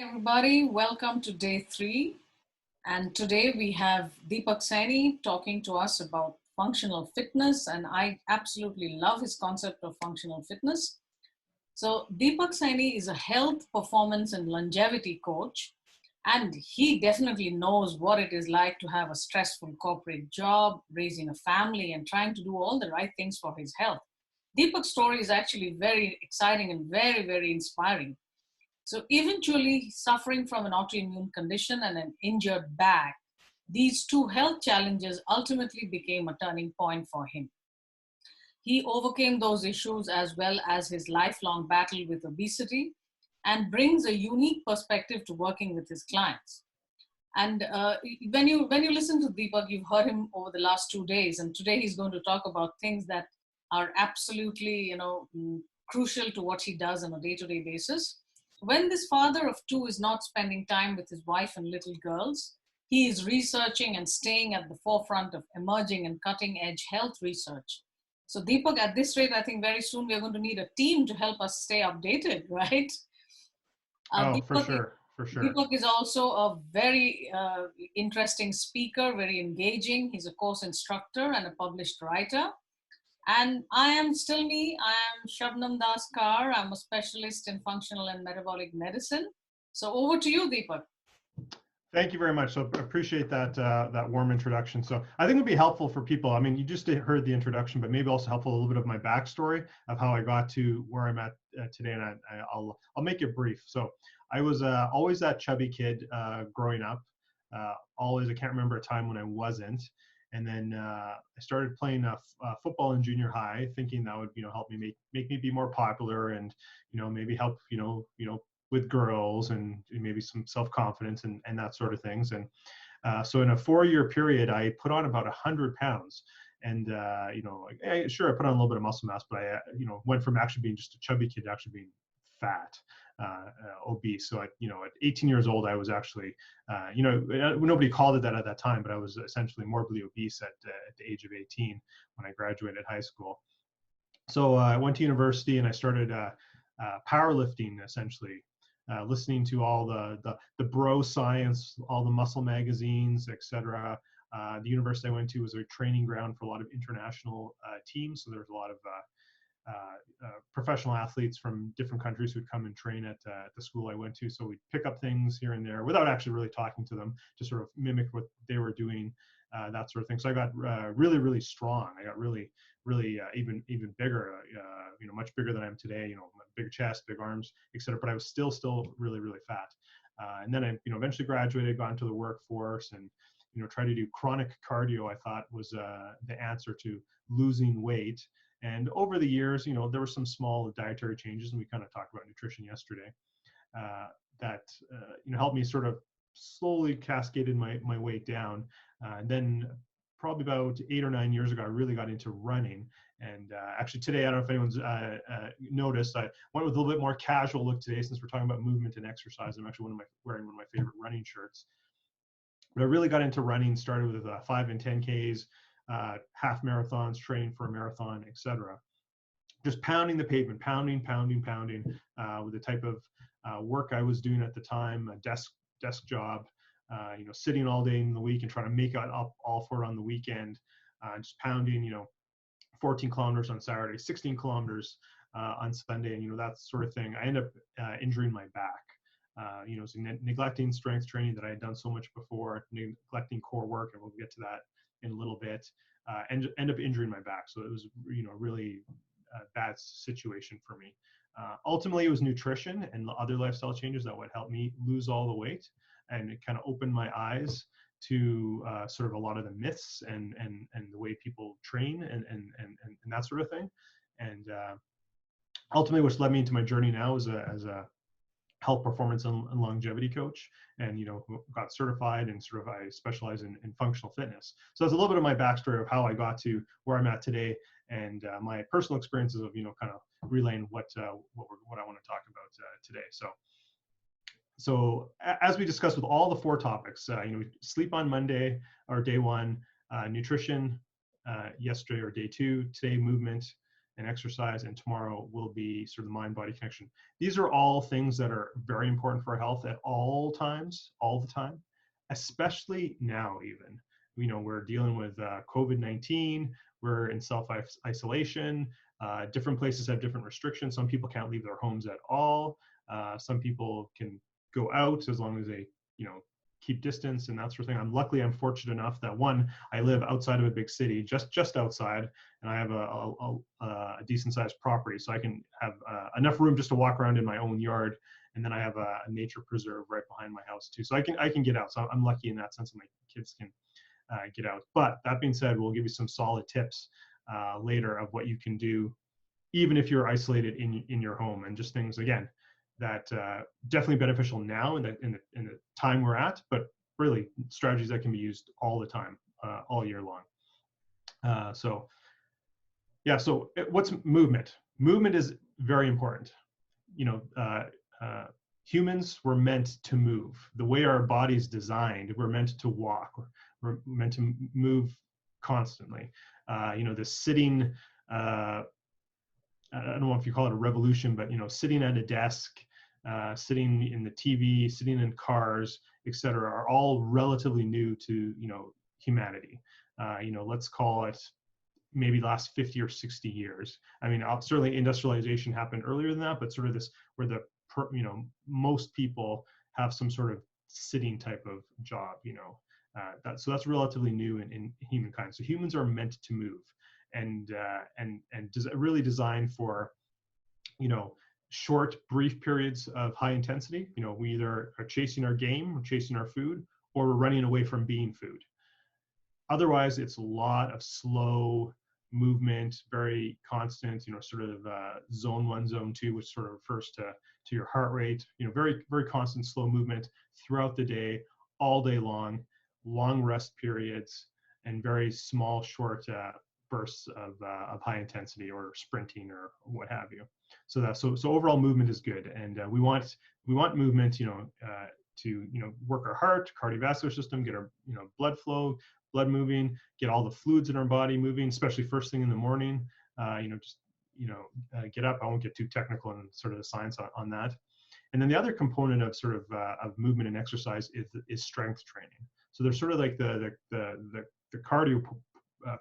Everybody, welcome to day 3. And today we have Deepak Saini talking to us about functional fitness. And I absolutely love his concept of functional fitness. So, Deepak Saini is a health, performance, and longevity coach. And he definitely knows what it is like to have a stressful corporate job, raising a family, and trying to do all the right things for his health. Deepak's story is actually very exciting and very, very inspiring. So eventually, suffering from an autoimmune condition and an injured back, these two health challenges ultimately became a turning point for him. He overcame those issues as well as his lifelong battle with obesity and brings a unique perspective to working with his clients. And when you listen to Deepak, you've heard him over the last 2 days, and today he's going to talk about things that are absolutely, crucial to what he does on a day-to-day basis. When this father of two is not spending time with his wife and little girls, he is researching and staying at the forefront of emerging and cutting-edge health research. So Deepak, at this rate, I think very soon we're going to need a team to help us stay updated, right? Oh, for Deepak sure, for sure. Deepak is also a very interesting speaker, very engaging. He's a course instructor and a published writer. And I am still me. I am Shabnam Das Kar. I'm a specialist in functional and metabolic medicine. So over to you, Deepak. Thank you very much. So appreciate that warm introduction. So I think it would be helpful for people. I mean, you just heard the introduction, but maybe also helpful a little bit of my backstory of how I got to where I'm at today, and I'll make it brief. So I was always that chubby kid growing up. Always, I can't remember a time when I wasn't. And then I started playing football in junior high, thinking that would help me make me be more popular, and maybe help with girls and maybe some self-confidence and that sort of things. And so in a 4-year period, I put on about 100 pounds. And, sure, I put on a little bit of muscle mass, but I, went from actually being just a chubby kid to actually being fat, obese. So, at 18 years old, I was actually, nobody called it that at that time, but I was essentially morbidly obese at the age of 18 when I graduated high school. So I went to university and I started powerlifting essentially, listening to all the bro science, all the muscle magazines, etc. The university I went to was a training ground for a lot of international teams, so there was a lot of professional athletes from different countries who'd come and train at the school I went to. So we'd pick up things here and there without actually really talking to them, to sort of mimic what they were doing, that sort of thing. So I got really, really strong. I got really, really even bigger, much bigger than I am today. Big chest, big arms, etc. But I was still really, really fat. And then I, eventually graduated, got into the workforce, and tried to do chronic cardio. I thought was the answer to losing weight. And over the years, there were some small dietary changes, and we kind of talked about nutrition yesterday, that helped me sort of slowly cascaded my weight down. And then probably about 8 or 9 years ago, I really got into running. And actually today, I don't know if anyone's noticed, I went with a little bit more casual look today, since we're talking about movement and exercise. I'm actually wearing one of my favorite running shirts. But I really got into running, started with 5 and 10Ks, half marathons, training for a marathon, etc. Just pounding the pavement, pounding, with the type of work I was doing at the time, a desk job, sitting all day in the week and trying to make it up all for it on the weekend, just pounding, 14 kilometers on Saturday, 16 kilometers on Sunday, and that sort of thing. I ended up injuring my back. So neglecting strength training that I had done so much before, neglecting core work, and we'll get to that in a little bit, and end up injuring my back. So it was, really bad situation for me. Ultimately, it was nutrition and other lifestyle changes that would help me lose all the weight, and it kind of opened my eyes to sort of a lot of the myths and the way people train and that sort of thing. And ultimately, which led me into my journey now as a health performance and longevity coach, and got certified, and sort of I specialize in functional fitness. So that's a little bit of my backstory of how I got to where I'm at today, and my personal experiences of kind of relaying what I want to talk about today. So as we discussed with all the 4 topics, sleep on Monday or day 1, nutrition yesterday or day 2, today movement, and exercise, and tomorrow will be sort of the mind-body connection. These are all things that are very important for our health at all times, all the time, especially now even. We're dealing with COVID-19, we're in self-isolation, different places have different restrictions. Some people can't leave their homes at all. Some people can go out as long as they, keep distance and that sort of thing. I'm fortunate enough that one, I live outside of a big city, just outside, and I have a decent sized property, so I can have enough room just to walk around in my own yard. And then I have a nature preserve right behind my house too, so I can get out. So I'm lucky in that sense that my kids can get out. But that being said, we'll give you some solid tips later of what you can do, even if you're isolated in your home, and just things again that definitely beneficial now in the time we're at, but really strategies that can be used all the time, all year long. So what's movement? Movement is very important. Humans were meant to move. The way our body's designed, we're meant to walk. We're meant to move constantly. The sitting, I don't know if you call it a revolution, but sitting at a desk, sitting in the TV, sitting in cars, etc., are all relatively new to humanity. Let's call it maybe last 50 or 60 years. I mean, certainly industrialization happened earlier than that, but sort of this where most people have some sort of sitting type of job. So that's relatively new in humankind. So humans are meant to move, and really designed for short, brief periods of high intensity. We either are chasing our game, or chasing our food, or we're running away from being food. Otherwise, it's a lot of slow movement, very constant, sort of zone 1, zone 2, which sort of refers to your heart rate, very, very constant, slow movement throughout the day, all day long rest periods, and very small, short bursts of high intensity or sprinting or what have you. So overall movement is good, and we want movement, to work our heart, cardiovascular system, get our blood flow, blood moving, get all the fluids in our body moving, especially first thing in the morning. Get up. I won't get too technical in sort of the science on that. And then the other component of sort of movement and exercise is strength training. So there's sort of like the cardio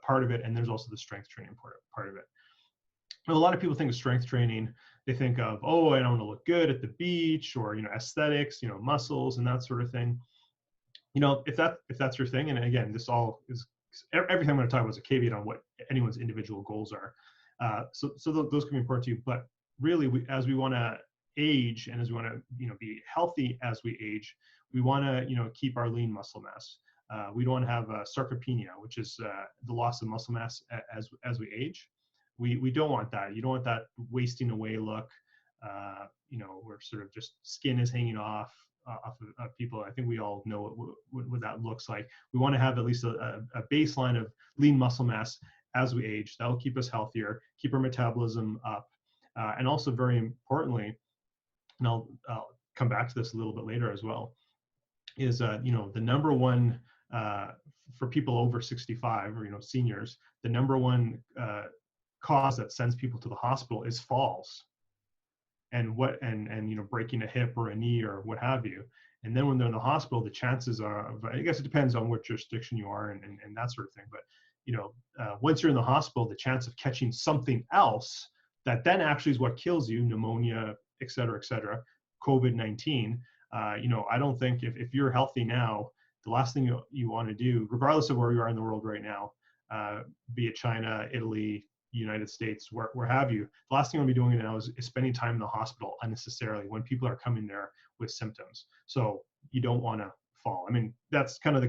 part of it, and there's also the strength training part of it. A lot of people think of strength training, they think of, I don't want to look good at the beach, or aesthetics, muscles and that sort of thing. If that's your thing, and again, this all is everything I'm going to talk about is a caveat on what anyone's individual goals are. So those can be important to you, but really, as we want to age, and as we want to be healthy as we age, we want to keep our lean muscle mass. We don't want to have sarcopenia, which is the loss of muscle mass as we age. We don't want that. You don't want that wasting away look, where sort of just skin is hanging off of people. I think we all know what that looks like. We want to have at least a baseline of lean muscle mass as we age. That will keep us healthier, keep our metabolism up, and also very importantly, and I'll come back to this a little bit later as well, is the number one for people over 65 or seniors, the number one cause that sends people to the hospital is falls, and breaking a hip or a knee or what have you. And then when they're in the hospital, the chances are, I guess it depends on what jurisdiction you are and that sort of thing, but once you're in the hospital, the chance of catching something else that then actually is what kills you, pneumonia, et cetera, COVID-19, I don't think if you're healthy now, the last thing you want to do, regardless of where you are in the world right now, be it China, Italy, United States, where have you, the last thing I'll be doing now is spending time in the hospital unnecessarily when people are coming there with symptoms. So you don't want to fall. I mean, that's kind of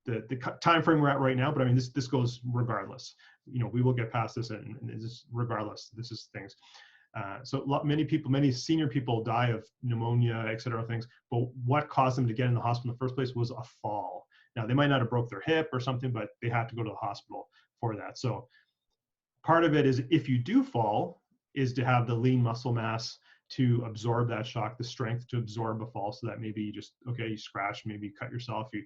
the time frame we're at right now, but I mean, this goes regardless. We will get past this, and this regardless. This is things. So many senior people die of pneumonia, et cetera, things. But what caused them to get in the hospital in the first place was a fall. Now, they might not have broke their hip or something, but they had to go to the hospital for that. So part of it is, if you do fall, is to have the lean muscle mass to absorb that shock, the strength to absorb a fall, so that maybe you scratch, maybe you cut yourself, you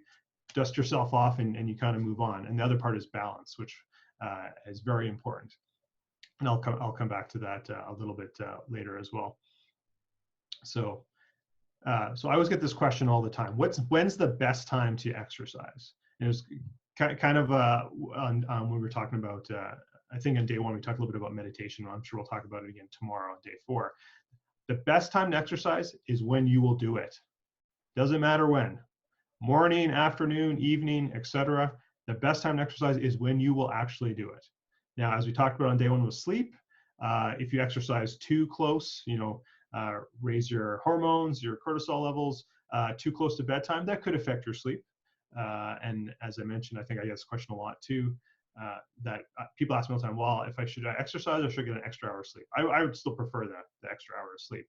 dust yourself off, and you kind of move on. And the other part is balance, which is very important. And I'll come back to that a little bit later as well. So so I always get this question all the time: when's the best time to exercise? And it was kind of when we were talking about I think on day one we talked a little bit about meditation. I'm sure we'll talk about it again tomorrow on day 4. The best time to exercise is when you will do it. Doesn't matter when. Morning, afternoon, evening, etc. The best time to exercise is when you will actually do it. Now, as we talked about on day 1 with sleep, if you exercise too close, raise your hormones, your cortisol levels too close to bedtime, that could affect your sleep. And as I mentioned, I think I get this question a lot too, that people ask me all the time, well, if I should exercise or should I get an extra hour of sleep? I would still prefer the extra hour of sleep,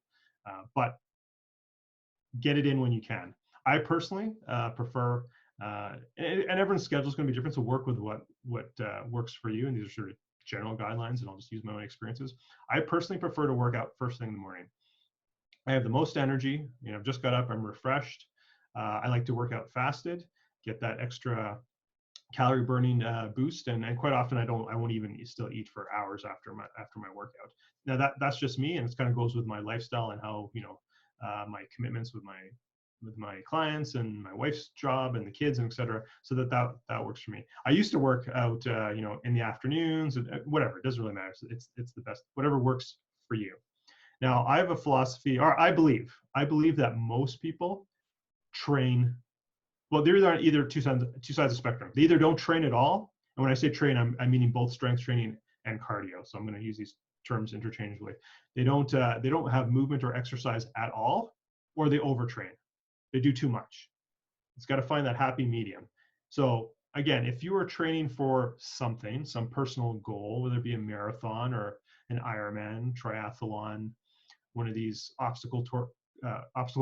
but get it in when you can. I personally prefer, and everyone's schedule is going to be different, so work with what works for you. And these are sort of general guidelines, and I'll just use my own experiences. I personally prefer to work out first thing in the morning. I have the most energy. I've just got up, I'm refreshed. I like to work out fasted, get that extra calorie burning boost, and quite often I won't even still eat for hours after my workout. Now that's just me, and it kind of goes with my lifestyle and how my commitments with my clients and my wife's job and the kids and etc. So that works for me. I used to work out in the afternoons, whatever, it doesn't really matter. It's the best, whatever works for you. Now, I have a philosophy, or I believe that most people train. Well, they're on either two sides of the spectrum. They either don't train at all, and when I say train, I'm meaning both strength training and cardio. So I'm going to use these terms interchangeably. They don't have movement or exercise at all, or they overtrain. They do too much. It's got to find that happy medium. So again, if you are training for something, some personal goal, whether it be a marathon or an Ironman, triathlon, one of these obstacle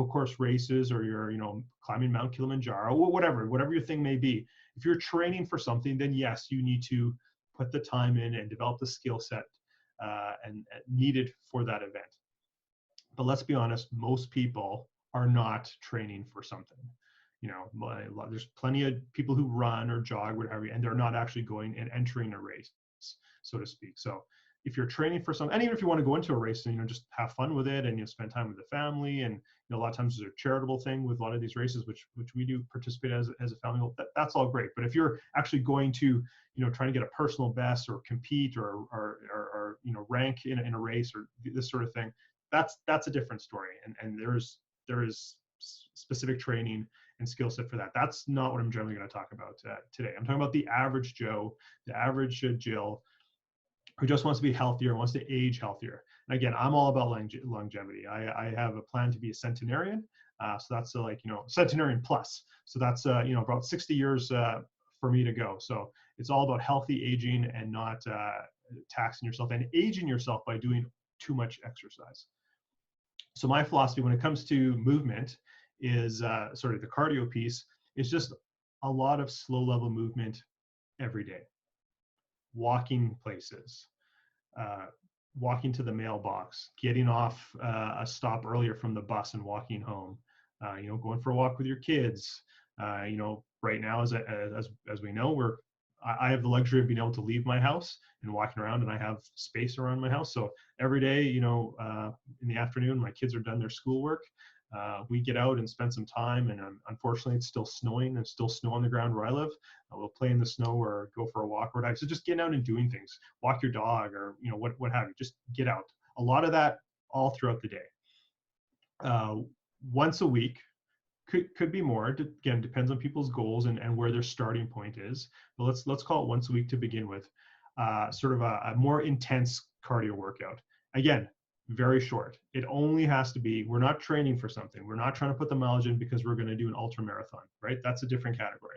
course races, or you're climbing Mount Kilimanjaro, whatever your thing may be, if you're training for something, then yes, you need to put the time in and develop the skill set and needed for that event. But let's be honest, most people are not training for something. There's plenty of people who run or jog, whatever, and they're not actually going and entering a race, so to speak. So if you're training for something, and even if you want to go into a race and just have fun with it and spend time with the family, and a lot of times there's a charitable thing with a lot of these races, which we do participate as a family. Well, that's all great. But if you're actually going to trying to get a personal best or compete or rank in a race or this sort of thing, that's a different story. And there is specific training and skill set for that. That's not what I'm generally going to talk about today. I'm talking about the average Joe, the average Jill, who just wants to be healthier, wants to age healthier. And again, I'm all about longevity. I have a plan to be a centenarian. So that's centenarian plus. So that's about 60 years for me to go. So it's all about healthy aging and not taxing yourself and aging yourself by doing too much exercise. So my philosophy when it comes to movement is the cardio piece is just a lot of slow level movement every day. Walking places, walking to the mailbox, getting off a stop earlier from the bus and walking home, going for a walk with your kids. Right now, as we know, I have the luxury of being able to leave my house and walking around, and I have space around my house. So every day, in the afternoon, my kids are done their schoolwork. We get out and spend some time, and unfortunately it's still snowing and still snow on the ground where I live. We'll play in the snow or go for a walk or whatever. So just getting out and doing things, walk your dog or what have you, just get out. A lot of that all throughout the day. Once a week, could be more. Again, depends on people's goals and where their starting point is. But let's call it once a week to begin with. Sort of a more intense cardio workout. Again, very short. It only has to be, we're not training for something. We're not trying to put the mileage in because we're going to do an ultra marathon, right? That's a different category.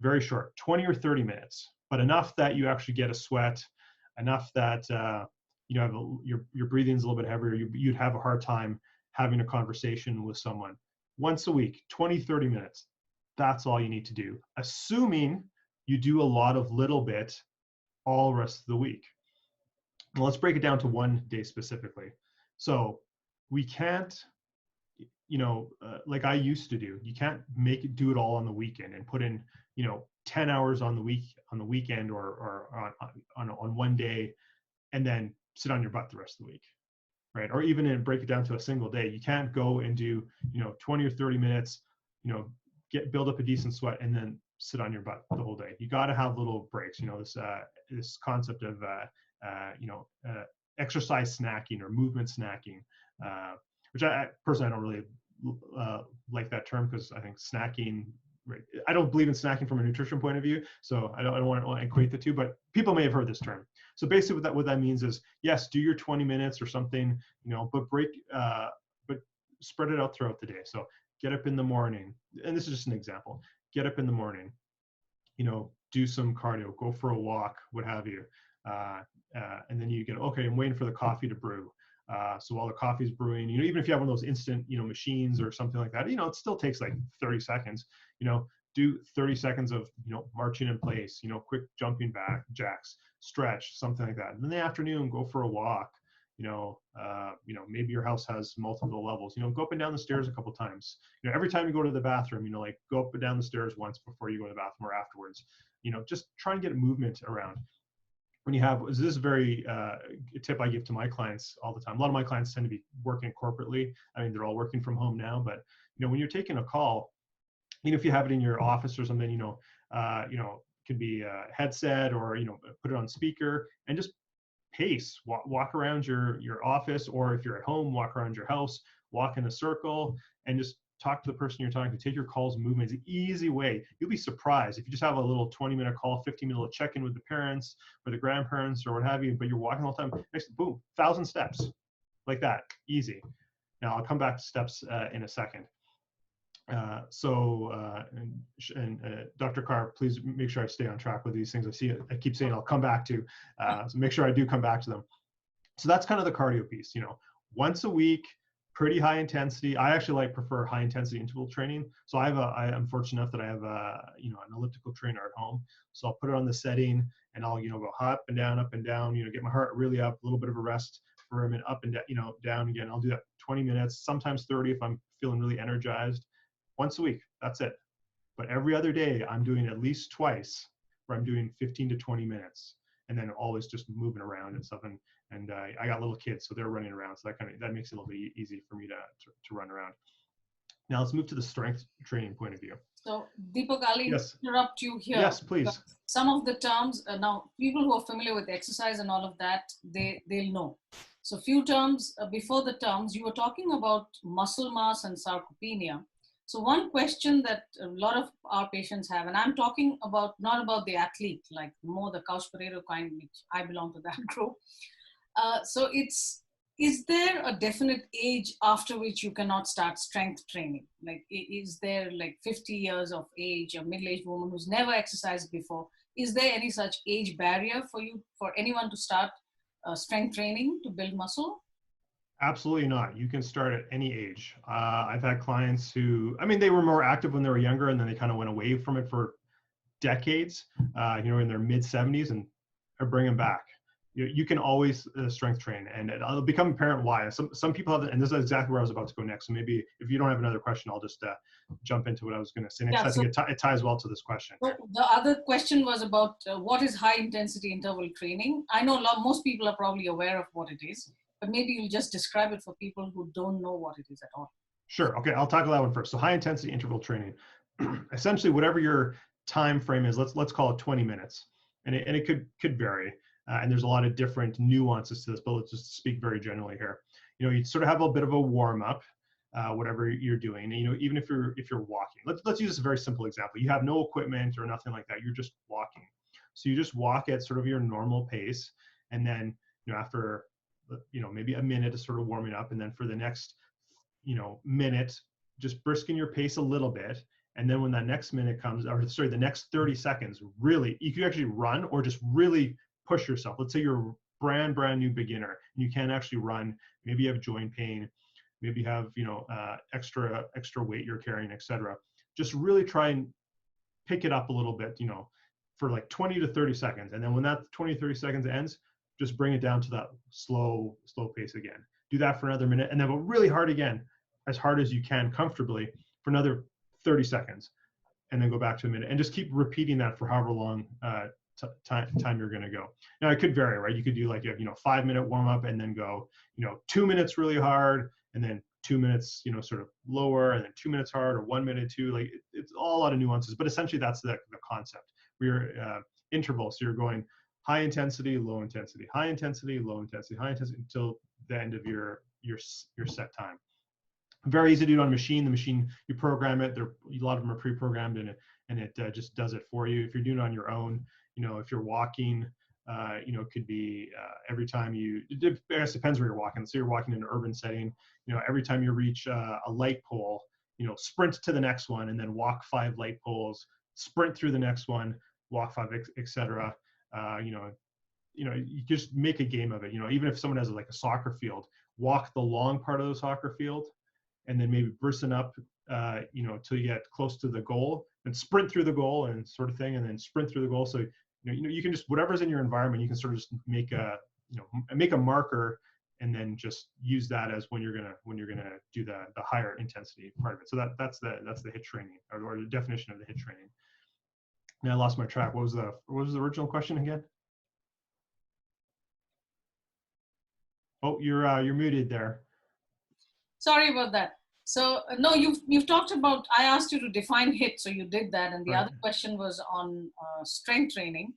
Very short, 20 or 30 minutes, but enough that you actually get a sweat, enough that your breathing's a little bit heavier. You'd have a hard time having a conversation with someone. Once a week, 20, 30 minutes. That's all you need to do, assuming you do a lot of little bit all the rest of the week. Well, let's break it down to one day specifically. So we can't, like I used to do, you can't do it all on the weekend and put in, 10 hours on the weekend or on one day and then sit on your butt the rest of the week, right? Or even break it down to a single day. You can't go and do, 20 or 30 minutes, build up a decent sweat and then sit on your butt the whole day. You got to have little breaks. This concept of exercise snacking or movement snacking, which I personally, I don't really like that term, because I think snacking, right, I don't believe in snacking from a nutrition point of view, so I don't want to equate the two, but people may have heard this term. So basically what that means is, yes, do your 20 minutes or something, but but spread it out throughout the day. So get up in the morning, and this is just an example. Get up in the morning, do some cardio, go for a walk, what have you. And then you get, okay, I'm waiting for the coffee to brew. So while the coffee's brewing, even if you have one of those instant, machines or something like that, it still takes like 30 seconds, do 30 seconds of, marching in place, quick jumping back jacks, stretch, something like that. And in the afternoon, go for a walk. Maybe your house has multiple levels, go up and down the stairs a couple times. Every time you go to the bathroom, like go up and down the stairs once before you go to the bathroom or afterwards. Just try and get movement around. When you have, this is a very a tip I give to my clients all the time. A lot of my clients tend to be working corporately. I mean, they're all working from home now, but when you're taking a call, if you have it in your office or something, it could be a headset or, put it on speaker and just pace, walk around your office, or if you're at home, walk around your house, walk in a circle and just talk to the person you're talking to. Take your calls, movement. It's an easy way. You'll be surprised if you just have a little 20-minute call, 15-minute check-in with the parents or the grandparents or what have you, but you're walking all the time. Next, boom, 1,000 steps like that, easy. Now I'll come back to steps in a second. Dr. Carr, please make sure I stay on track with these things. I keep saying I'll come back to, so make sure I do come back to them. So that's kind of the cardio piece, once a week, pretty high intensity. I actually prefer high intensity interval training. So I'm fortunate enough that I have an elliptical trainer at home. So I'll put it on the setting and I'll, go up and down, get my heart really up, a little bit of a rest for a minute, up and down, down again. I'll do that 20 minutes, sometimes 30 if I'm feeling really energized. Once a week, that's it. But every other day, I'm doing at least twice where I'm doing 15 to 20 minutes, and then always just moving around and stuff. And I got little kids, so they're running around, so that makes it a little bit easy for me to run around. Now let's move to the strength training point of view. So Deepak, I'll interrupt you here. Yes, please. Some of the terms, now people who are familiar with exercise and all of that, they'll know. So few terms, before the terms, you were talking about muscle mass and sarcopenia. So one question that a lot of our patients have, and I'm talking about, not about the athlete, like more the couch potato kind, which I belong to that group. So is there a definite age after which you cannot start strength training? Like, is there like 50 years of age, a middle-aged woman who's never exercised before? Is there any such age barrier for anyone to start strength training to build muscle? Absolutely not. You can start at any age. I've had clients who, they were more active when they were younger, and then they kind of went away from it for decades, in their mid 70s, and I bring them back. You can always strength train, and it'll become apparent why. Some people have, and this is exactly where I was about to go next. So maybe if you don't have another question, I'll just jump into what I was going to say next. I think it ties well to this question. So the other question was about what is high intensity interval training. I know most people are probably aware of what it is, but maybe you'll just describe it for people who don't know what it is at all. Sure. Okay, I'll tackle that one first. So high intensity interval training, essentially whatever your time frame is, let's call it 20 minutes, and it could vary. And there's a lot of different nuances to this, but let's just speak very generally here. You sort of have a bit of a warm up, whatever you're doing. Even if you're walking, let's use a very simple example. You have no equipment or nothing like that. You're just walking. So you just walk at sort of your normal pace, and then after maybe a minute of sort of warming up, and then for the next minute, just brisking your pace a little bit. And then when that next minute comes, the next 30 seconds, really, you can actually run or just really push yourself. Let's say you're a brand new beginner and you can't actually run. Maybe you have joint pain, maybe you have extra weight you're carrying, etc. Just really try and pick it up a little bit, for like 20 to 30 seconds. And then when that 20 to 30 seconds ends, just bring it down to that slow pace again. Do that for another minute, and then go really hard again, as hard as you can comfortably, for another 30 seconds, and then go back to a minute, and just keep repeating that for however long time you're going to go. Now it could vary, right? You could do like, 5-minute warm up and then go, 2 minutes really hard and then 2 minutes, sort of lower and then 2 minutes hard or 1 minute, two, like it's all a lot of nuances, but essentially that's the concept. We're intervals. So you're going high intensity, low intensity, high intensity, low intensity, high intensity until the end of your set time. Very easy to do on a machine. The machine, you program it. A lot of them are pre-programmed and it just does it for you. If you're doing it on your own, if you're walking, it could be every time I guess it depends where you're walking. So you're walking in an urban setting, every time you reach a light pole, sprint to the next one and then walk 5 light poles, sprint through the next one, walk 5, etc. You just make a game of it. Even if someone has like a soccer field, walk the long part of the soccer field and then maybe bristle up, till you get close to the goal and sprint through the goal and sort of thing, and then sprint through the goal. So, you can just, whatever's in your environment, you can sort of just make a marker and then just use that as when you're gonna do the higher intensity part of it. So that's the HIIT training or the definition of the HIIT training. Now I lost my track. What was the original question again? Oh, you're muted there. Sorry about that. So no, you've talked about, I asked you to define HIIT, so you did that. And the other question was on strength training.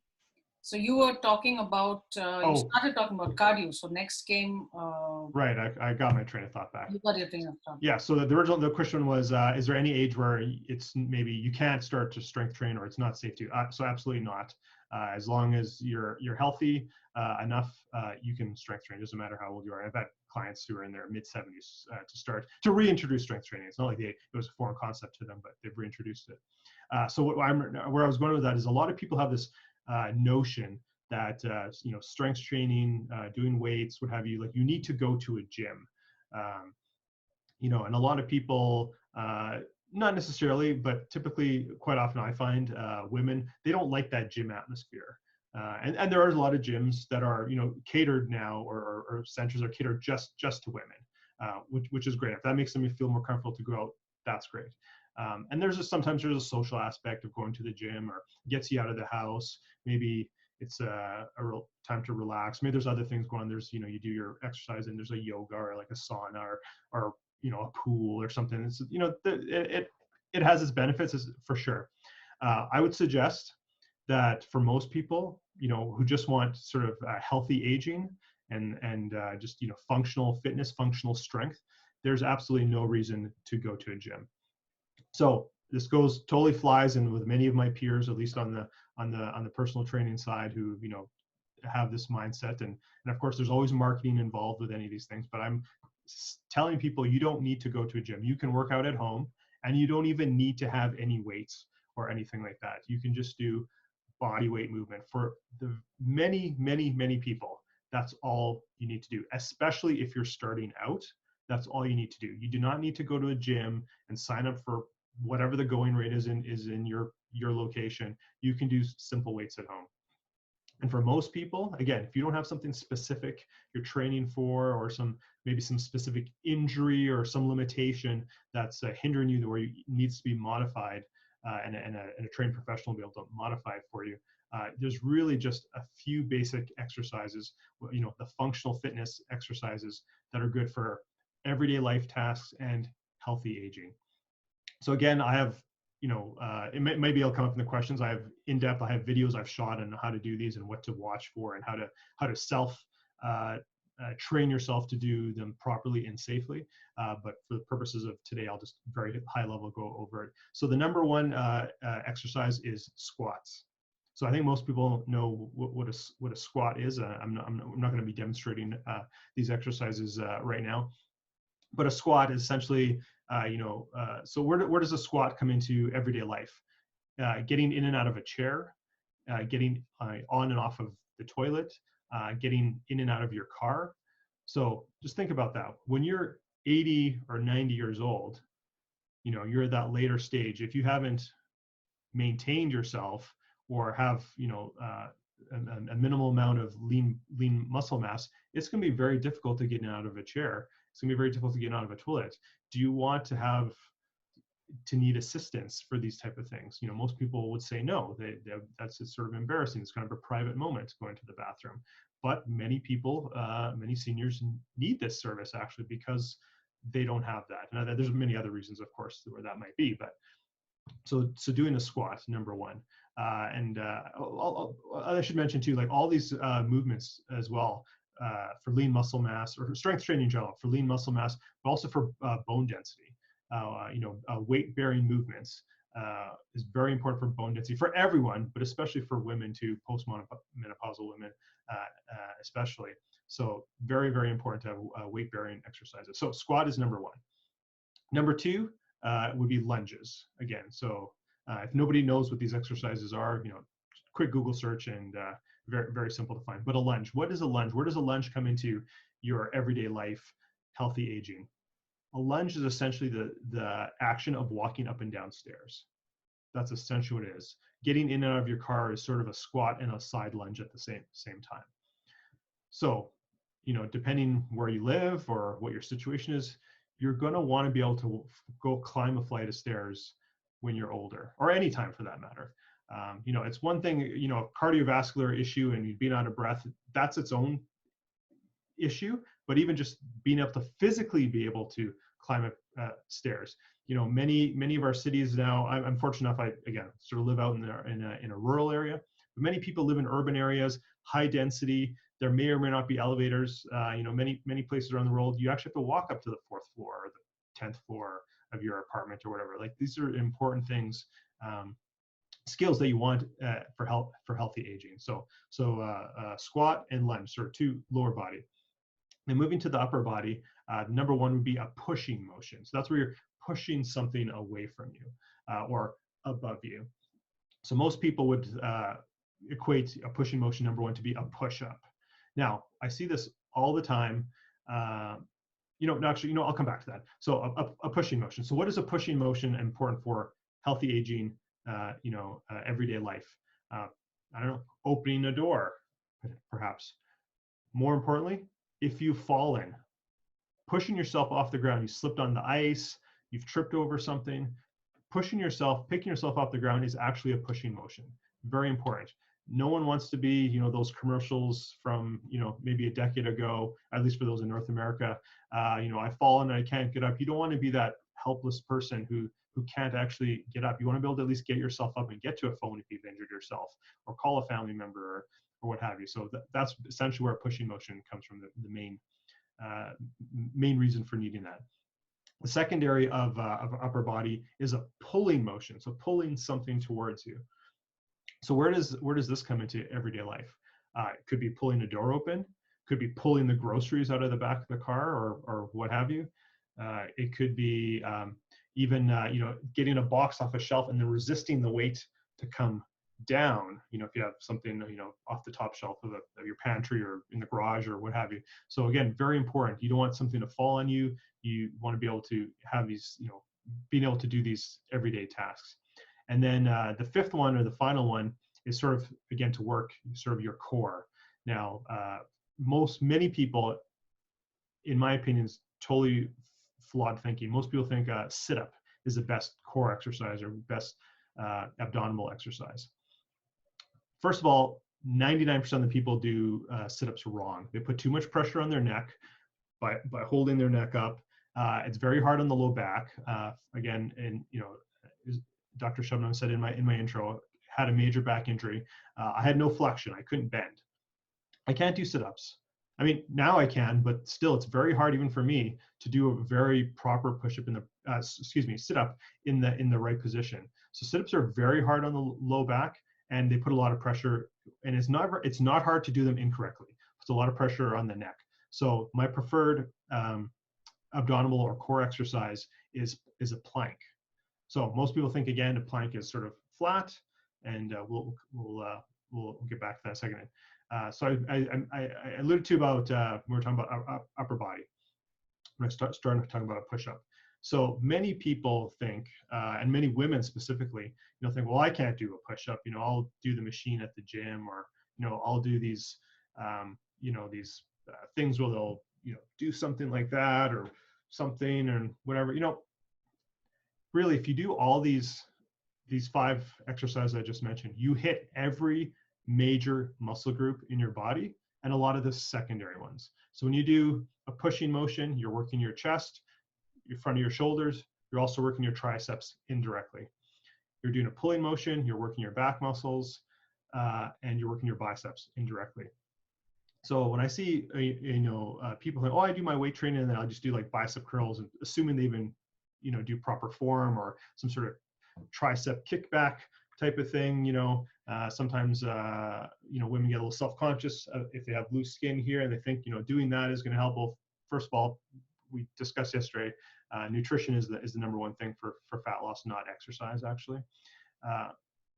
So you were talking about, you started talking about cardio. So next came. Right, I got my train of thought back. You got your train of thought. Yeah, so the question was, is there any age where it's maybe you can't start to strength train or it's not safe to? So absolutely not. As long as you're healthy enough, you can strength train. Doesn't matter how old you are. I've had clients who are in their mid-70s to reintroduce strength training. It's not like it was a foreign concept to them, but they've reintroduced it. So where I was going with that is a lot of people have this notion that strength training, doing weights, what have you, like you need to go to a gym. And a lot of people, not necessarily, but typically quite often I find women, they don't like that gym atmosphere. And there are a lot of gyms that are, catered now or centers are catered just to women, which is great. If that makes them feel more comfortable to go out, that's great. And sometimes there's a social aspect of going to the gym or gets you out of the house. Maybe it's a real time to relax. Maybe there's other things going on. There's, you do your exercise and there's a yoga or like a sauna or a pool or something. It's, it has its benefits for sure. I would suggest that for most people, who just want sort of healthy aging and just, functional fitness, functional strength, there's absolutely no reason to go to a gym. So this totally flies in with many of my peers, at least on the personal training side, who have this mindset. And of course, there's always marketing involved with any of these things. But I'm telling people you don't need to go to a gym. You can work out at home, and you don't even need to have any weights or anything like that. You can just do body weight movement. For the many, many, many people, that's all you need to do, especially if you're starting out. That's all you need to do. You do not need to go to a gym and sign up for whatever the going rate is in your location. You can do simple weights at home. And for most people, again, if you don't have something specific you're training for, or maybe some specific injury or some limitation that's hindering you, where it needs to be modified, and a trained professional will be able to modify it for you. There's really just a few basic exercises, the functional fitness exercises that are good for everyday life tasks and healthy aging. So again, I have, maybe it'll come up in the questions. I have videos I've shot on how to do these and what to watch for and how to self train yourself to do them properly and safely. But for the purposes of today, I'll just very high level go over it. So the number one exercise is squats. So I think most people know what a squat is. I'm not going to be demonstrating these exercises right now. But a squat is essentially, so where does a squat come into everyday life? Getting in and out of a chair, getting on and off of the toilet, getting in and out of your car. So just think about that. When you're 80 or 90 years old, you're at that later stage. If you haven't maintained yourself or have, a minimal amount of lean muscle mass, it's going to be very difficult to get in and out of a chair. It's going to be very difficult to get out of a toilet. Do you want to have to need assistance for these type of things. Most people would say no. That's just sort of embarrassing. It's kind of a private moment going to the bathroom. But many people, many seniors need this service actually because they don't have that. Now, there's many other reasons, of course, where that might be. But so doing a squat, number one. I should mention too, like all these movements as well for lean muscle mass or strength training in general, for lean muscle mass, but also for bone density. Weight-bearing movements is very important for bone density for everyone, but especially for women too, postmenopausal women especially. So very, very important to have weight-bearing exercises. So squat is number one. Number two would be lunges again. So if nobody knows what these exercises are, quick Google search and very, very simple to find. But a lunge, what is a lunge? Where does a lunge come into your everyday life, healthy aging? A lunge is essentially the action of walking up and down stairs. That's essentially what it is. Getting in and out of your car is sort of a squat and a side lunge at the same time. So, depending where you live or what your situation is, you're going to want to be able to go climb a flight of stairs when you're older, or anytime for that matter. It's one thing, a cardiovascular issue and you being out of breath, that's its own issue, but even just being able to physically be able to climb up stairs. Many of our cities now, I'm fortunate enough, I again sort of live out in a rural area, but many people live in urban areas, high density. There may or may not be elevators. Many places around the world, you actually have to walk up to the 4th floor or the 10th floor of your apartment or whatever. Like these are important things, skills that you want for healthy aging. So squat and lunge, sort of two lower body. And moving to the upper body, number one would be a pushing motion. So that's where you're pushing something away from you or above you. So most people would equate a pushing motion, number one, to be a push-up. Now, I see this all the time. I'll come back to that. So a pushing motion. So what is a pushing motion important for healthy aging, everyday life? I don't know, opening a door, perhaps. More importantly, if you've fallen, pushing yourself off the ground, you slipped on the ice, you've tripped over something, picking yourself off the ground is actually a pushing motion. Very important. No one wants to be, those commercials from, maybe a decade ago, at least for those in North America. I've fallen and I can't get up. You don't want to be that helpless person who can't actually get up. You want to be able to at least get yourself up and get to a phone if you've injured yourself, or call a family member or what have you. So that's essentially where pushing motion comes from, the main reason for needing that. The secondary of upper body is a pulling motion, so pulling something towards you. So where does this come into everyday life? It could be pulling a door open, could be pulling the groceries out of the back of the car, or what have you. It could be even getting a box off a shelf and then resisting the weight to come down, if you have something off the top shelf of your pantry or in the garage or what have you. So again, very important. You don't want something to fall on you. You want to be able to have these, being able to do these everyday tasks. And then the fifth one, or the final one, is sort of, again, to work sort of your core. Now, many people, in my opinion, is totally flawed thinking. Most people think sit-up is the best core exercise or best abdominal exercise. First of all, 99% of the people do sit-ups wrong. They put too much pressure on their neck by holding their neck up. It's very hard on the low back. Again, and Dr. Shubnam said in my intro, had a major back injury. I had no flexion. I couldn't bend. I can't do sit-ups. I mean, now I can, but still, it's very hard even for me to do a very proper push-up sit-up in the right position. So sit-ups are very hard on the low back, and they put a lot of pressure. And it's not hard to do them incorrectly. It's a lot of pressure on the neck. So my preferred abdominal or core exercise is a plank. So most people think, again, a plank is sort of flat, and we'll get back to that in a second. So I alluded to about we were talking about upper body. When I starting to talk about a push-up. So many people think, and many women specifically, think, well, I can't do a push-up. I'll do the machine at the gym, or I'll do these these things where they'll do something like that or something and whatever. really, if you do all these 5 exercises I just mentioned, you hit every major muscle group in your body and a lot of the secondary ones. So when you do a pushing motion, you're working your chest, your front of your shoulders, you're also working your triceps indirectly. You're doing a pulling motion, you're working your back muscles, and you're working your biceps indirectly. So when I see, people think, oh, I do my weight training and then I'll just do like bicep curls, and assuming they even, do proper form or some sort of tricep kickback type of thing. Sometimes women get a little self-conscious if they have loose skin here, and they think doing that is going to help. Well, first of all, we discussed yesterday, nutrition is the number one thing for fat loss, not exercise actually.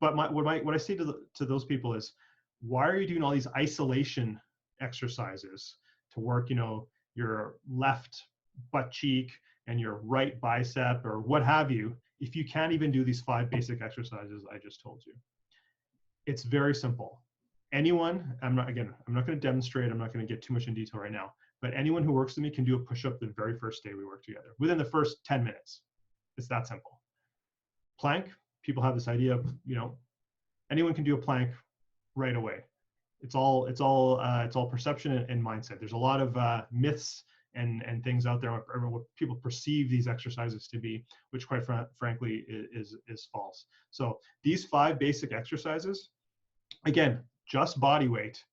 But what I say to those people is, why are you doing all these isolation exercises to work your left butt cheek and your right bicep or what have you, if you can't even do these 5 basic exercises I just told you? It's very simple. Anyone, I'm not going to demonstrate, I'm not going to get too much in detail right now, but anyone who works with me can do a push-up the very first day we work together, within the first 10 minutes. It's that simple. Plank, people have this idea of, anyone can do a plank right away. It's all perception and mindset. There's a lot of myths and things out there what people perceive these exercises to be, which quite frankly is false. So these 5 basic exercises, again, just body weight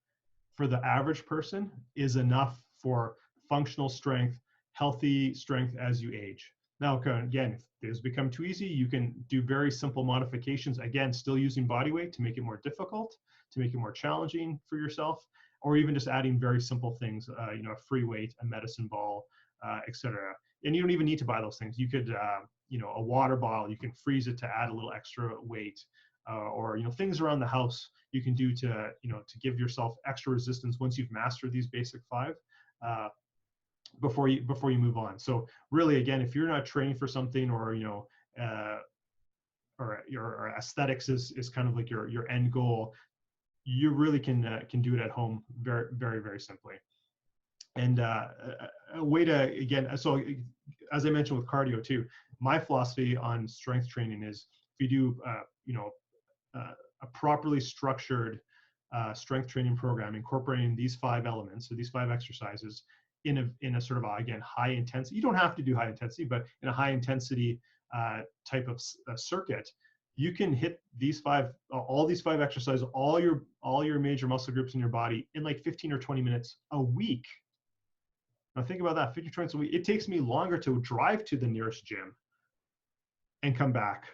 for the average person is enough for functional strength, healthy strength as you age. Now, again, if those become too easy, you can do very simple modifications, again, still using body weight to make it more difficult, to make it more challenging for yourself, or even just adding very simple things, a free weight, a medicine ball, etc. And you don't even need to buy those things. You could, a water bottle, you can freeze it to add a little extra weight, or things around the house you can do to give yourself extra resistance once you've mastered these basic 5. Before you move on. So really, again, if you're not training for something, or or your aesthetics is kind of like your end goal, you really can do it at home very, very, very simply. And a way to, again, so as I mentioned with cardio too, my philosophy on strength training is, if you do a properly structured strength training program incorporating these 5 elements, so these 5 exercises, in a sort of, again, high intensity, you don't have to do high intensity, but in a high intensity type of circuit, you can hit all these 5 exercises, all your major muscle groups in your body in like 15 or 20 minutes a week. Now think about that, 15 or 20 minutes a week. It takes me longer to drive to the nearest gym and come back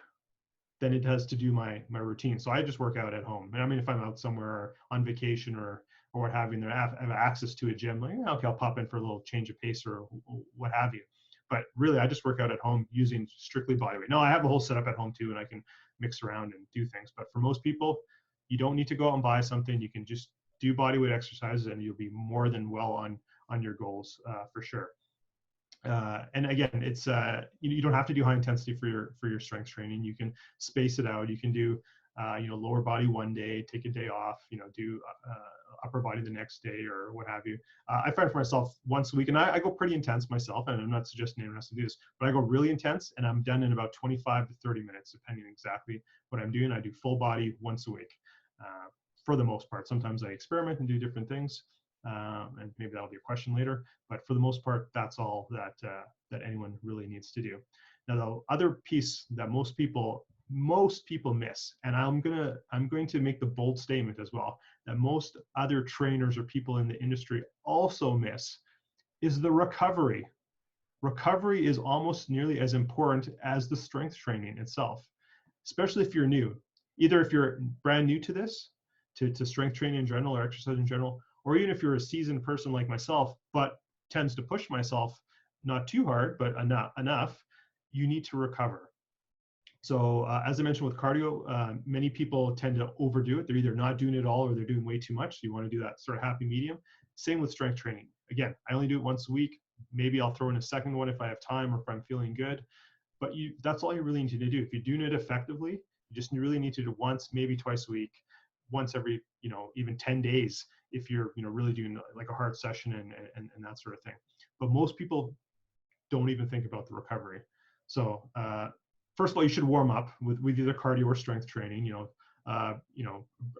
than it does to do my routine. So I just work out at home. And I mean, if I'm out somewhere on vacation or what have you, and I have access to a gym, like, okay, I'll pop in for a little change of pace or what have you. But really, I just work out at home using strictly body weight. No, I have a whole setup at home too, and I can mix around and do things. But for most people, you don't need to go out and buy something. You can just do body weight exercises, and you'll be more than well on your goals for sure. And again, it's you don't have to do high intensity for your strength training. You can space it out. You can do lower body one day, take a day off, do upper body the next day or what have you. I find for myself once a week, and I go pretty intense myself, and I'm not suggesting anyone has to do this, but I go really intense and I'm done in about 25 to 30 minutes, depending on exactly what I'm doing. I do full body once a week for the most part. Sometimes I experiment and do different things. And maybe that'll be a question later, but for the most part, that's all that anyone really needs to do. Now, the other piece that most people miss, and I'm going to make the bold statement as well, that most other trainers or people in the industry also miss, is the recovery. Recovery is almost nearly as important as the strength training itself, especially if you're new. Either if you're brand new to this, to strength training in general or exercise in general, or even if you're a seasoned person like myself, but tends to push myself not too hard, but enough, you need to recover. So as I mentioned with cardio, many people tend to overdo it. They're either not doing it at all or they're doing way too much. So you want to do that sort of happy medium. Same with strength training. Again, I only do it once a week. Maybe I'll throw in a second one if I have time or if I'm feeling good. But that's all you really need to do. If you're doing it effectively, you just really need to do once, maybe twice a week, once every, even 10 days if you're, really doing like a hard session and that sort of thing. But most people don't even think about the recovery. So first of all, you should warm up with either cardio or strength training.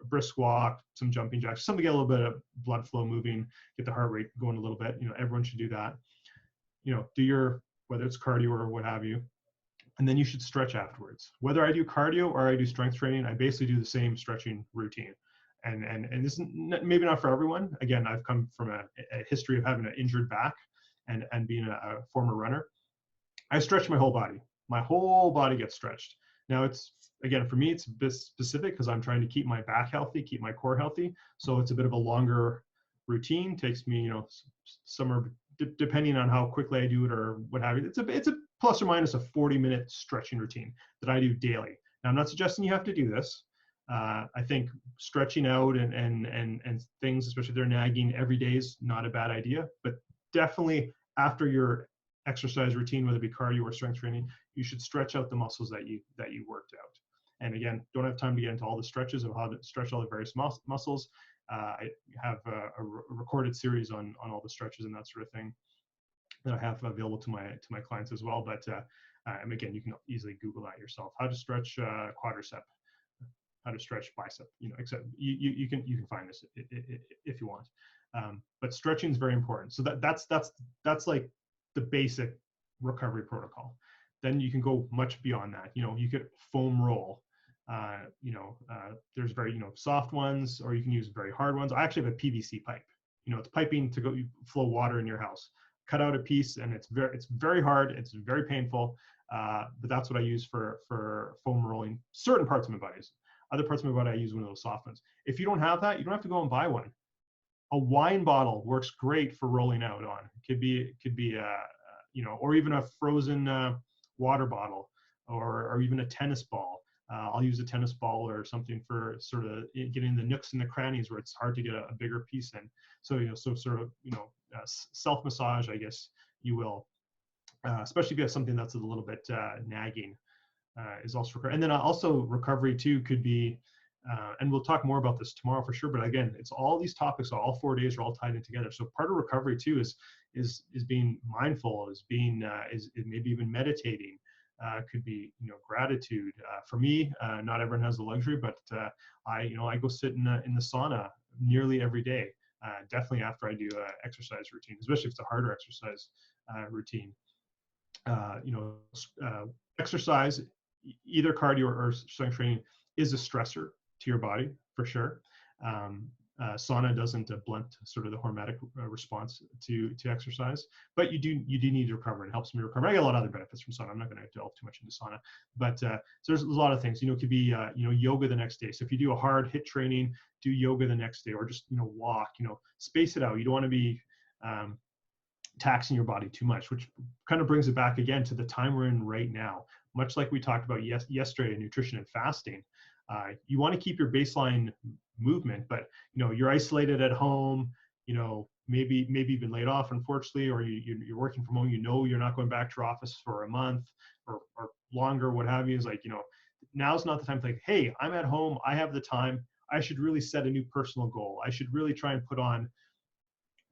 Brisk walk, some jumping jacks, something to get a little bit of blood flow moving, get the heart rate going a little bit. Everyone should do that. Do your, whether it's cardio or what have you, and then you should stretch afterwards. Whether I do cardio or I do strength training, I basically do the same stretching routine. And this is maybe not for everyone. Again, I've come from a history of having an injured back and being a former runner. I stretch my whole body. My whole body gets stretched. Now it's, again, for me, it's a bit specific because I'm trying to keep my back healthy, keep my core healthy. So it's a bit of a longer routine. Takes me, somewhere, depending on how quickly I do it or what have you. It's a plus or minus a 40-minute stretching routine that I do daily. Now, I'm not suggesting you have to do this. I think stretching out and things, especially if they're nagging every day, is not a bad idea. But definitely after your exercise routine, whether it be cardio or strength training, you should stretch out the muscles that you worked out. And again, don't have time to get into all the stretches of how to stretch all the various muscles. I have a recorded series on all the stretches and that sort of thing that I have available to my clients as well. But and again, you can easily Google that yourself. How to stretch quadricep, how to stretch bicep. Except you can find this if you want. But stretching is very important. So that's like the basic recovery protocol. Then you can go much beyond that. You could foam roll. There's very soft ones, or you can use very hard ones. I actually have a PVC pipe. It's piping to go flow water in your house. Cut out a piece, and it's very hard. It's very painful, but that's what I use for foam rolling certain parts of my body. Other parts of my body, I use one of those soft ones. If you don't have that, you don't have to go and buy one. A wine bottle works great for rolling out on. It could be or even a frozen water bottle, or even a tennis ball. I'll use a tennis ball or something for sort of getting the nooks and the crannies where it's hard to get a bigger piece in. So sort of self massage, I guess you will, especially if you have something that's a little bit nagging, is also recovery. And then also recovery too could be, and we'll talk more about this tomorrow for sure. But again, it's all these topics, all 4 days are all tied in together. So part of recovery too is being mindful, is maybe even meditating. Could be gratitude. For me, not everyone has the luxury, but I go sit in the sauna nearly every day. Definitely after I do exercise routine, especially if it's a harder exercise routine. Exercise, either cardio or strength training, is a stressor to your body for sure. Sauna doesn't blunt sort of the hormetic response to exercise, but you do need to recover. It helps me recover. I get a lot of other benefits from sauna. I'm not going to delve too much into sauna, but so there's a lot of things. It could be yoga the next day. So if you do a hard HIIT training, do yoga the next day, or just walk. Space it out. You don't want to be taxing your body too much, which kind of brings it back again to the time we're in right now. Much like we talked about yesterday in nutrition and fasting. You want to keep your baseline movement, but you're isolated at home, maybe you've been laid off, unfortunately, or you're working from home, you're not going back to your office for a month or longer, what have you. Is like, now's not the time to think, hey, I'm at home, I have the time, I should really set a new personal goal. I should really try and put on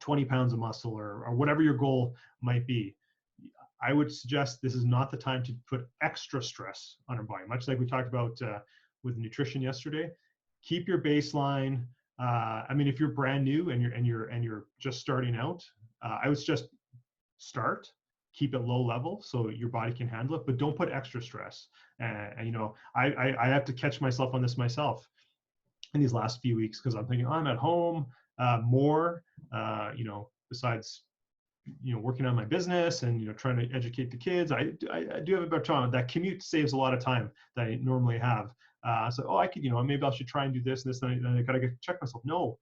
20 pounds of muscle or whatever your goal might be. I would suggest this is not the time to put extra stress on our body, much like we talked about with nutrition yesterday. Keep your baseline. If you're brand new and you're just starting out, I would just start, keep it low level so your body can handle it, but don't put extra stress. I have to catch myself on this myself in these last few weeks, because I'm thinking, I'm at home more, besides working on my business and trying to educate the kids. I do have a better time. That commute saves a lot of time that I normally have. So I could, maybe I should try and do this and this, and I gotta check myself. No,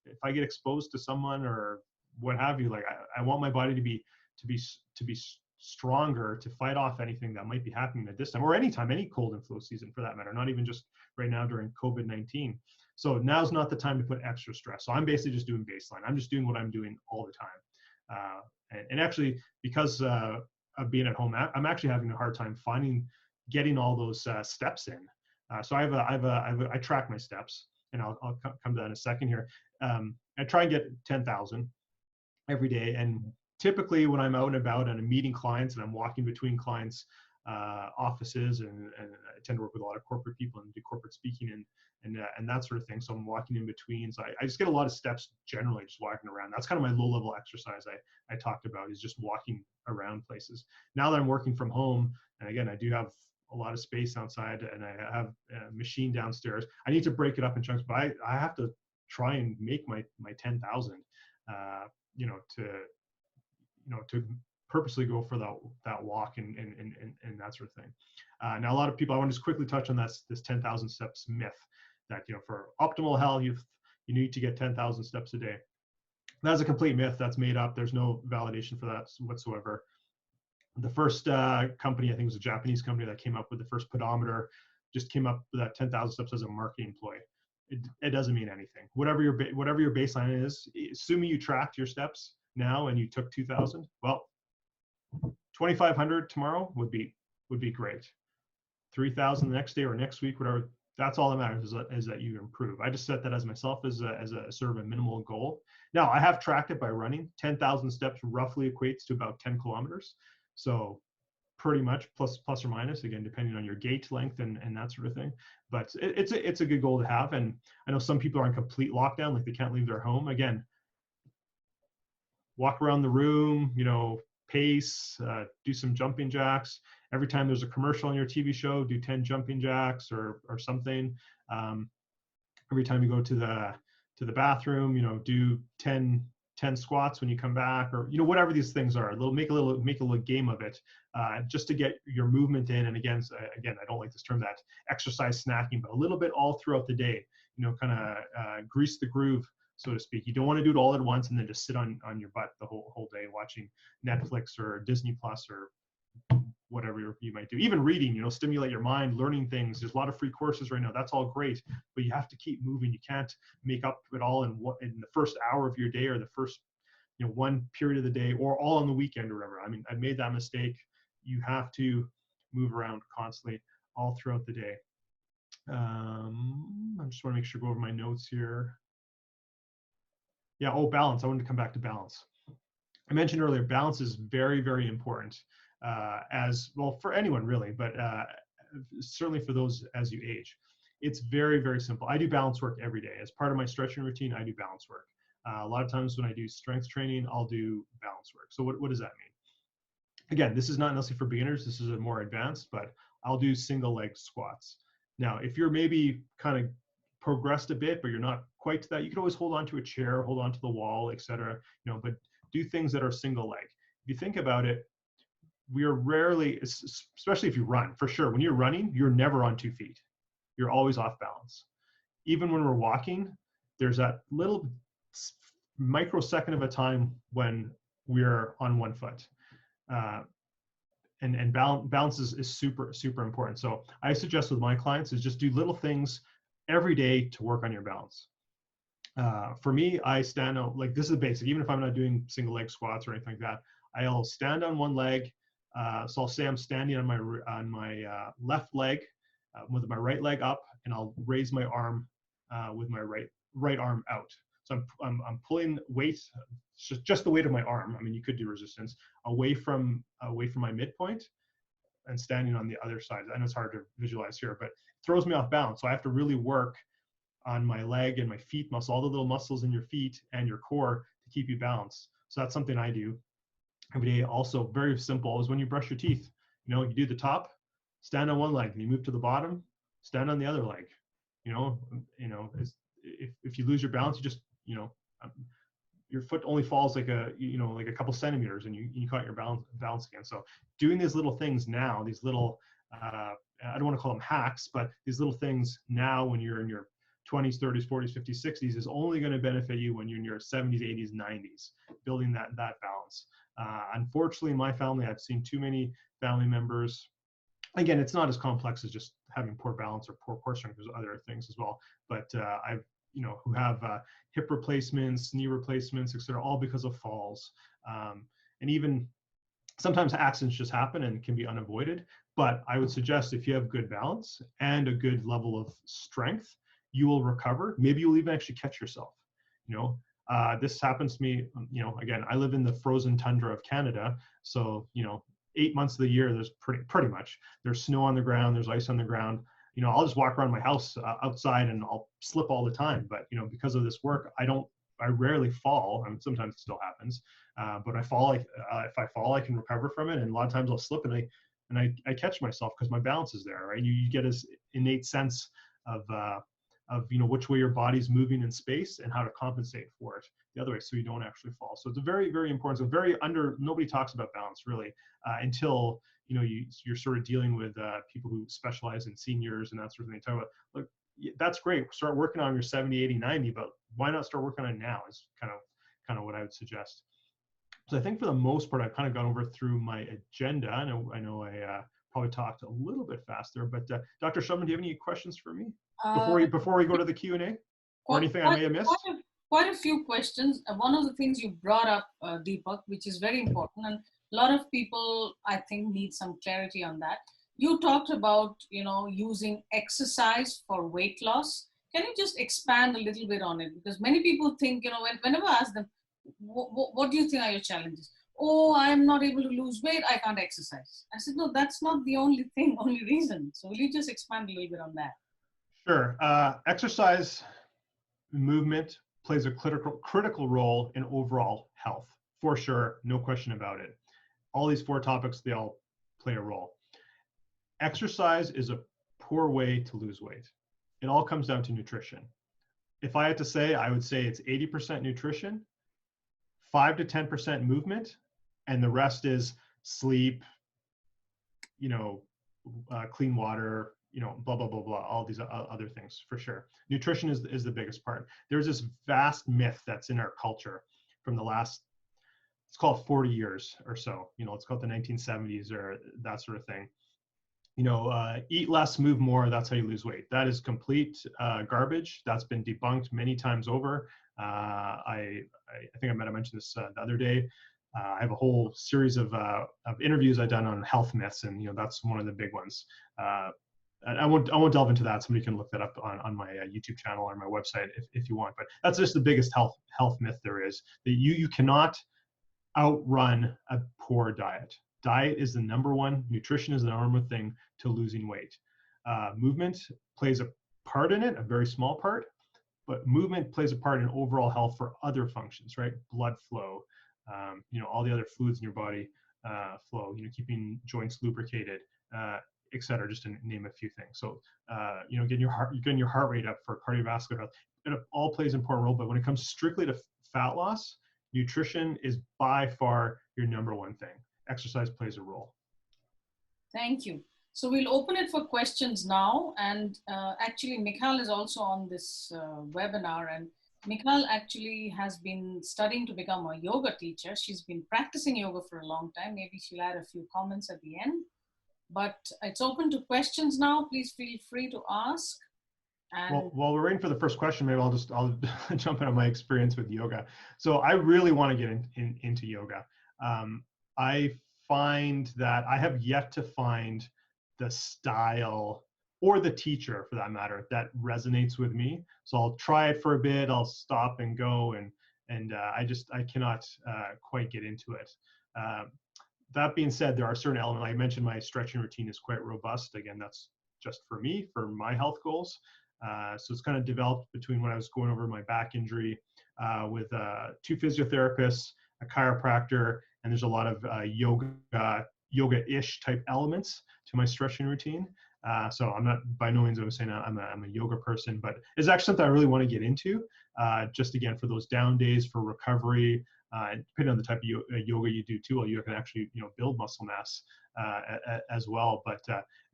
if I get exposed to someone or what have you, like I want my body to be stronger to fight off anything that might be happening at this time, or anytime, any cold and flu season for that matter, not even just right now during COVID-19. So now's not the time to put extra stress. So I'm basically just doing baseline. I'm just doing what I'm doing all the time. And actually, because of being at home, I'm actually having a hard time getting all those steps in. So I track my steps, and I'll come to that in a second here. I try and get 10,000 every day. And typically when I'm out and about and I'm meeting clients and I'm walking between clients, offices, and I tend to work with a lot of corporate people and do corporate speaking and that sort of thing. So I'm walking in between. So I just get a lot of steps generally just walking around. That's kind of my low level exercise I talked about, is just walking around places. Now that I'm working from home, and again, I do have a lot of space outside and I have a machine downstairs, I need to break it up in chunks, but I have to try and make my 10,000, you know, to purposely go for that walk and that sort of thing. Now, a lot of people, I want to just quickly touch on this 10,000 steps myth, that, you know, for optimal health, you need to get 10,000 steps a day. That's a complete myth. That's made up. There's no validation for that whatsoever. The first company, I think it was a Japanese company that came up with the first pedometer, just came up with that 10,000 steps as a marketing ploy. It doesn't mean anything. Whatever your baseline is, assuming you tracked your steps now and you took 2,000, well, 2,500 tomorrow would be great. 3,000 the next day or next week, whatever. That's all that matters, is that you improve. I just set that as myself as a sort of a minimal goal. Now, I have tracked it by running. 10,000 steps roughly equates to about 10 kilometers. So pretty much plus or minus, again, depending on your gait length and that sort of thing. But it's a good goal to have. And I know some people are in complete lockdown, like they can't leave their home. Again, walk around the room, you know, pace, do some jumping jacks. Every time there's a commercial on your TV show, do 10 jumping jacks or something. Every time you go to the bathroom, you know, do 10 squats when you come back, or, you know, whatever these things are. Make a little game of it, just to get your movement in. And again, I don't like this term, that exercise snacking, but a little bit all throughout the day, you know, kind of grease the groove, so to speak. You don't want to do it all at once and then just sit on your butt the whole day watching Netflix or Disney Plus or whatever you might do. Even reading, you know, stimulate your mind, learning things. There's a lot of free courses right now. That's all great, but you have to keep moving. You can't make up it all in the first hour of your day, or the first, you know, one period of the day, or all on the weekend or whatever. I mean, I made that mistake. You have to move around constantly all throughout the day. I just want to make sure, go over my notes here. Yeah, balance. I wanted to come back to balance. I mentioned earlier, balance is very, very important, as well for anyone really, but certainly for those as you age. It's very, very simple. I do balance work every day. As part of my stretching routine, I do balance work. A lot of times when I do strength training, I'll do balance work. So what does that mean? Again, this is not necessarily for beginners. This is a more advanced, but I'll do single leg squats. Now, if you're maybe kind of progressed a bit, but you're not quite to that, you can always hold on to a chair, hold on to the wall, etc. You know, but do things that are single leg. If you think about it, we are rarely, especially if you run, for sure, when you're running, you're never on 2 feet. You're always off balance. Even when we're walking, there's that little microsecond of a time when we're on 1 foot. And balance is super, super important. So I suggest with my clients is just do little things every day to work on your balance. For me, I stand out, like, this is basic. Even if I'm not doing single leg squats or anything like that, I'll stand on one leg. So I'll say I'm standing on my left leg with my right leg up, and I'll raise my arm with my right arm out. So I'm pulling weight, just the weight of my arm. I mean, you could do resistance away from my midpoint, and standing on the other side. I know it's hard to visualize here, but it throws me off balance. So I have to really work on my leg and my feet muscle, all the little muscles in your feet and your core to keep you balanced. So that's something I do every day. Also, very simple, is when you brush your teeth. You know, you do the top, stand on one leg, and you move to the bottom, stand on the other leg. You know, if you lose your balance, you just, you know, your foot only falls like a couple centimeters, and you caught your balance again. So doing these little things now, these little, I don't want to call them hacks, but these little things now when you're in your 20s, 30s, 40s, 50s, 60s is only going to benefit you when you're in your 70s, 80s, 90s, building that balance. Unfortunately, in my family, I've seen too many family members. Again, it's not as complex as just having poor balance or poor core strength. There's other things as well. But I've, you know, who have hip replacements, knee replacements, et cetera, all because of falls. And even sometimes accidents just happen and can be unavoided. But I would suggest if you have good balance and a good level of strength, you will recover. Maybe you'll even actually catch yourself. You know, this happens to me, you know, again, I live in the frozen tundra of Canada. So, you know, 8 months of the year, there's pretty much, there's snow on the ground, there's ice on the ground. You know, I'll just walk around my house outside and I'll slip all the time. But, you know, because of this work, I rarely fall. I mean, sometimes it still happens, but I fall. If I fall, I can recover from it. And a lot of times I'll slip and I catch myself because my balance is there, right? You get this innate sense of you know, which way your body's moving in space and how to compensate for it the other way so you don't actually fall. So it's a very, very important, so nobody talks about balance really until, you know, you're sort of dealing with people who specialize in seniors and that sort of thing. They talk about, look, that's great, start working on your 70, 80, 90, but why not start working on it now is kind of what I would suggest. So I think for the most part, I've kind of gone over through my agenda. I know I probably talked a little bit faster, but Dr. Shubman, do you have any questions for me before we go to the Q&A or anything I may have missed? Quite a few questions. One of the things you brought up, Deepak, which is very important, and a lot of people, I think, need some clarity on that. You talked about, you know, using exercise for weight loss. Can you just expand a little bit on it? Because many people think, you know, whenever I ask them, what do you think are your challenges? Oh, I'm not able to lose weight, I can't exercise. I said, no, that's not the only reason. So will you just expand a little bit on that? Sure. Exercise, movement plays a critical role in overall health, for sure, no question about it. All these 4 topics, they all play a role. Exercise is a poor way to lose weight. It all comes down to nutrition. If I had to say, I would say it's 80% nutrition, 5 to 10% movement, and the rest is sleep, you know, clean water, you know, blah, blah, blah, blah, all these other things for sure. Nutrition is the biggest part. There's this vast myth that's in our culture from the last, it's called 40 years or so, you know, it's called the 1970s or that sort of thing. You know, eat less, move more, that's how you lose weight. That is complete garbage. That's been debunked many times over. I think I might have mentioned this the other day. I have a whole series of interviews I've done on health myths, and, you know, that's one of the big ones. I won't delve into that. Somebody can look that up on my YouTube channel or my website if you want. But that's just the biggest health myth there is. That you cannot outrun a poor diet. Diet is the number one. Nutrition is the number one thing to losing weight. Movement plays a part in it, a very small part, but movement plays a part in overall health for other functions, right? Blood flow, you know, all the other fluids in your body flow, you know, keeping joints lubricated, et cetera, just to name a few things. So, you know, getting your heart rate up for cardiovascular health, it all plays an important role. But when it comes strictly to fat loss, nutrition is by far your number one thing. Exercise plays a role. Thank you. So we'll open it for questions now. And actually, Michal is also on this webinar. And Michal actually has been studying to become a yoga teacher. She's been practicing yoga for a long time. Maybe she'll add a few comments at the end. But it's open to questions now. Please feel free to ask. And well, while we're waiting for the first question, maybe I'll jump into my experience with yoga. So I really want to get into yoga. I find that I have yet to find the style or the teacher, for that matter, that resonates with me. So I'll try it for a bit, I'll stop and go, and I cannot quite get into it. That being said, there are certain elements. I mentioned my stretching routine is quite robust. Again, that's just for me, for my health goals. So it's kind of developed between when I was going over my back injury with 2 physiotherapists, a chiropractor, and there's a lot of yoga-ish type elements to my stretching routine. So I'm not, by no means I'm saying I'm a yoga person, but it's actually something I really want to get into, just again, for those down days, for recovery, and depending on the type of yoga you do too, well, you can actually, you know, build muscle mass as well. But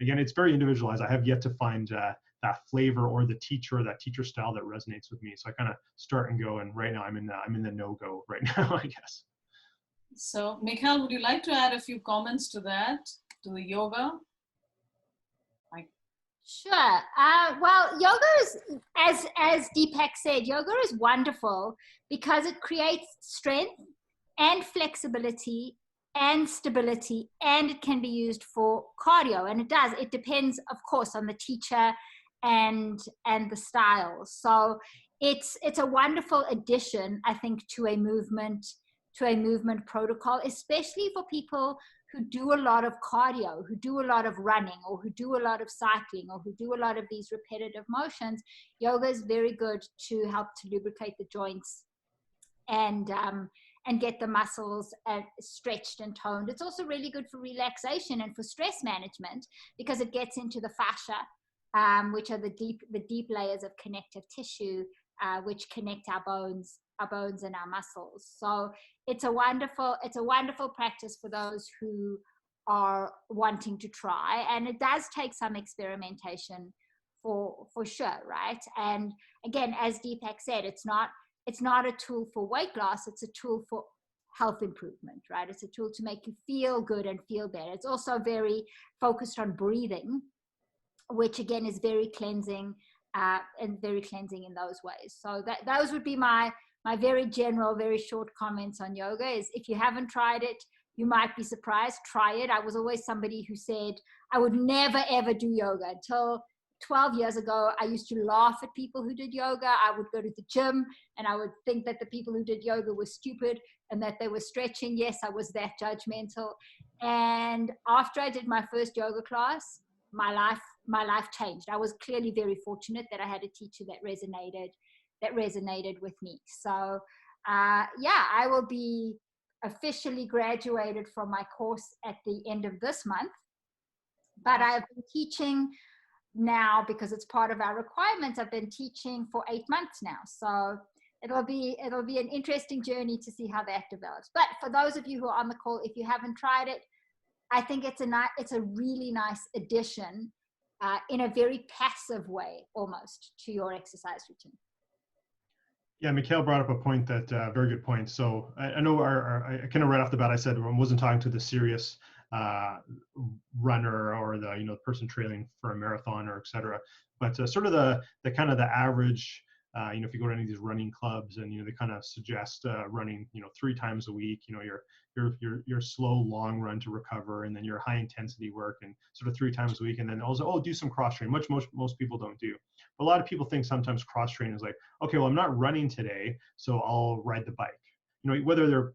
again, it's very individualized. I have yet to find that flavor or the teacher, that teacher style that resonates with me. So I kind of start and go, and right now I'm in the no-go right now, I guess. So Michal, would you like to add a few comments to that, to the yoga? Sure. Well, yoga is, as Deepak said, yoga is wonderful because it creates strength and flexibility and stability, and it can be used for cardio, and it does. It depends, of course, on the teacher and the style. So it's a wonderful addition, I think, to a movement protocol, especially for people who do a lot of cardio, who do a lot of running, or who do a lot of cycling, or who do a lot of these repetitive motions, yoga is very good to help to lubricate the joints and get the muscles stretched and toned. It's also really good for relaxation and for stress management because it gets into the fascia, which are the deep layers of connective tissue, which connect our bones and our muscles. So it's a wonderful practice for those who are wanting to try, and it does take some experimentation for sure, right? And again, as Deepak said, it's not a tool for weight loss, it's a tool for health improvement, right? It's a tool to make you feel good and feel better. It's also very focused on breathing, which again is very cleansing and very cleansing in those ways. So those would be my very general, very short comments on yoga. Is if you haven't tried it, you might be surprised. Try it. I was always somebody who said I would never ever do yoga until 12 years ago. I used to laugh at people who did yoga. I would go to the gym and I would think that the people who did yoga were stupid and that they were stretching. Yes, I was that judgmental. And after I did my first yoga class, my life changed. I was clearly very fortunate that I had a teacher that resonated with me. So I will be officially graduated from my course at the end of this month, but I've been teaching now because it's part of our requirements. I've been teaching for 8 months now, so it'll be an interesting journey to see how that develops. But for those of you who are on the call, if you haven't tried it, I think it's a really nice addition in a very passive way almost to your exercise routine. Yeah, Mikhail brought up a point that very good point. So I know I kind of right off the bat I said I wasn't talking to the serious runner or the person trailing for a marathon or et cetera, but sort of the kind of the average. If you go to any of these running clubs and they kind of suggest running 3 times a week, your slow long run to recover, and then your high intensity work, and sort of 3 times a week, and then also do some cross training, which most people don't do. But a lot of people think sometimes cross training is like, okay, well I'm not running today, so I'll ride the bike. Whether they're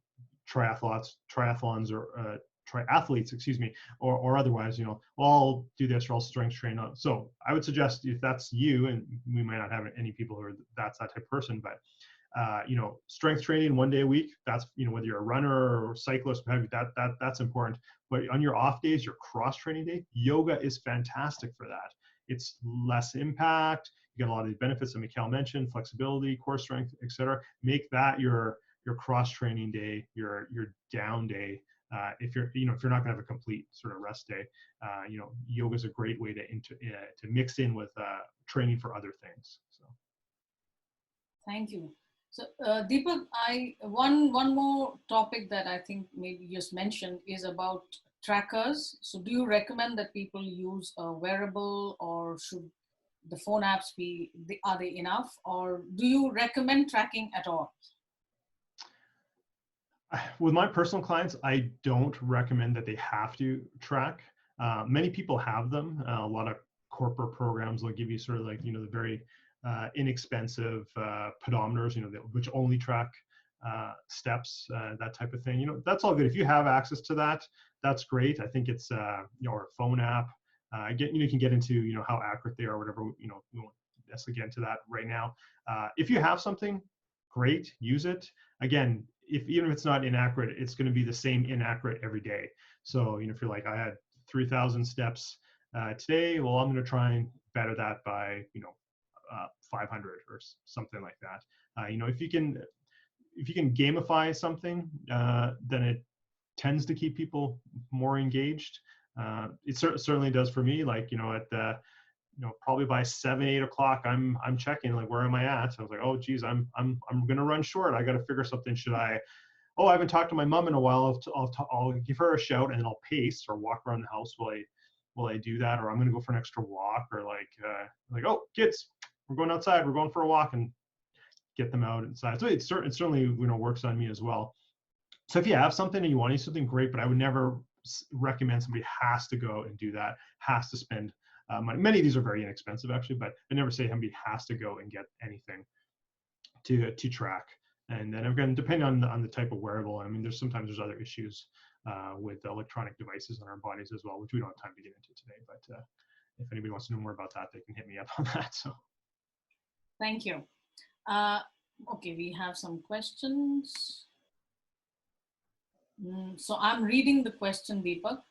triathlons or triathletes, excuse me, or otherwise, well, I'll do this or I'll strength train. So I would suggest if that's you, and we might not have any people who are that type of person, but strength training 1 day a week, that's, whether you're a runner or cyclist, that's important. But on your off days, your cross training day, yoga is fantastic for that. It's less impact. You get a lot of the benefits that Mikhail mentioned, flexibility, core strength, etc. Make that your cross training day, your down day. If you're not going to have a complete sort of rest day, yoga is a great way to mix in with training for other things. So, thank you. So, Deepak, one more topic that I think maybe you just mentioned is about trackers. So, do you recommend that people use a wearable, or should the phone apps are they enough, or do you recommend tracking at all? With my personal clients, I don't recommend that they have to track. Many people have them. A lot of corporate programs will give you sort of like, the very inexpensive pedometers, which only track steps, that type of thing. That's all good. If you have access to that, that's great. I think it's or a phone app. You can get into how accurate they are, whatever. We won't necessarily get into that right now. If you have something, great, use it. Again, even if it's not inaccurate, it's going to be the same inaccurate every day. So, if you're like, I had 3,000 steps today, well, I'm going to try and better that by, 500 or something like that. If you can gamify something, then it tends to keep people more engaged. It certainly does for me. Like, at the probably by 7, 8 o'clock, I'm checking, like, where am I at? So I was like, oh geez, I'm gonna run short. I got to figure something. Should I? Oh, I haven't talked to my mom in a while. I'll give her a shout, and then I'll pace or walk around the house while I do that, or I'm gonna go for an extra walk, or like oh kids, we're going outside. We're going for a walk, and get them out inside. So it certainly works on me as well. So if you have something and you want to do something, great. But I would never recommend somebody has to go and do that. Has to spend. Many of these are very inexpensive actually, but I never say somebody has to go and get anything to track. And then again, depending on the type of wearable, I mean, sometimes there's other issues with electronic devices on our bodies as well, which we don't have time to get into today. But if anybody wants to know more about that, they can hit me up on that. So, thank you. Okay, we have some questions. So I'm reading the question, Deepak.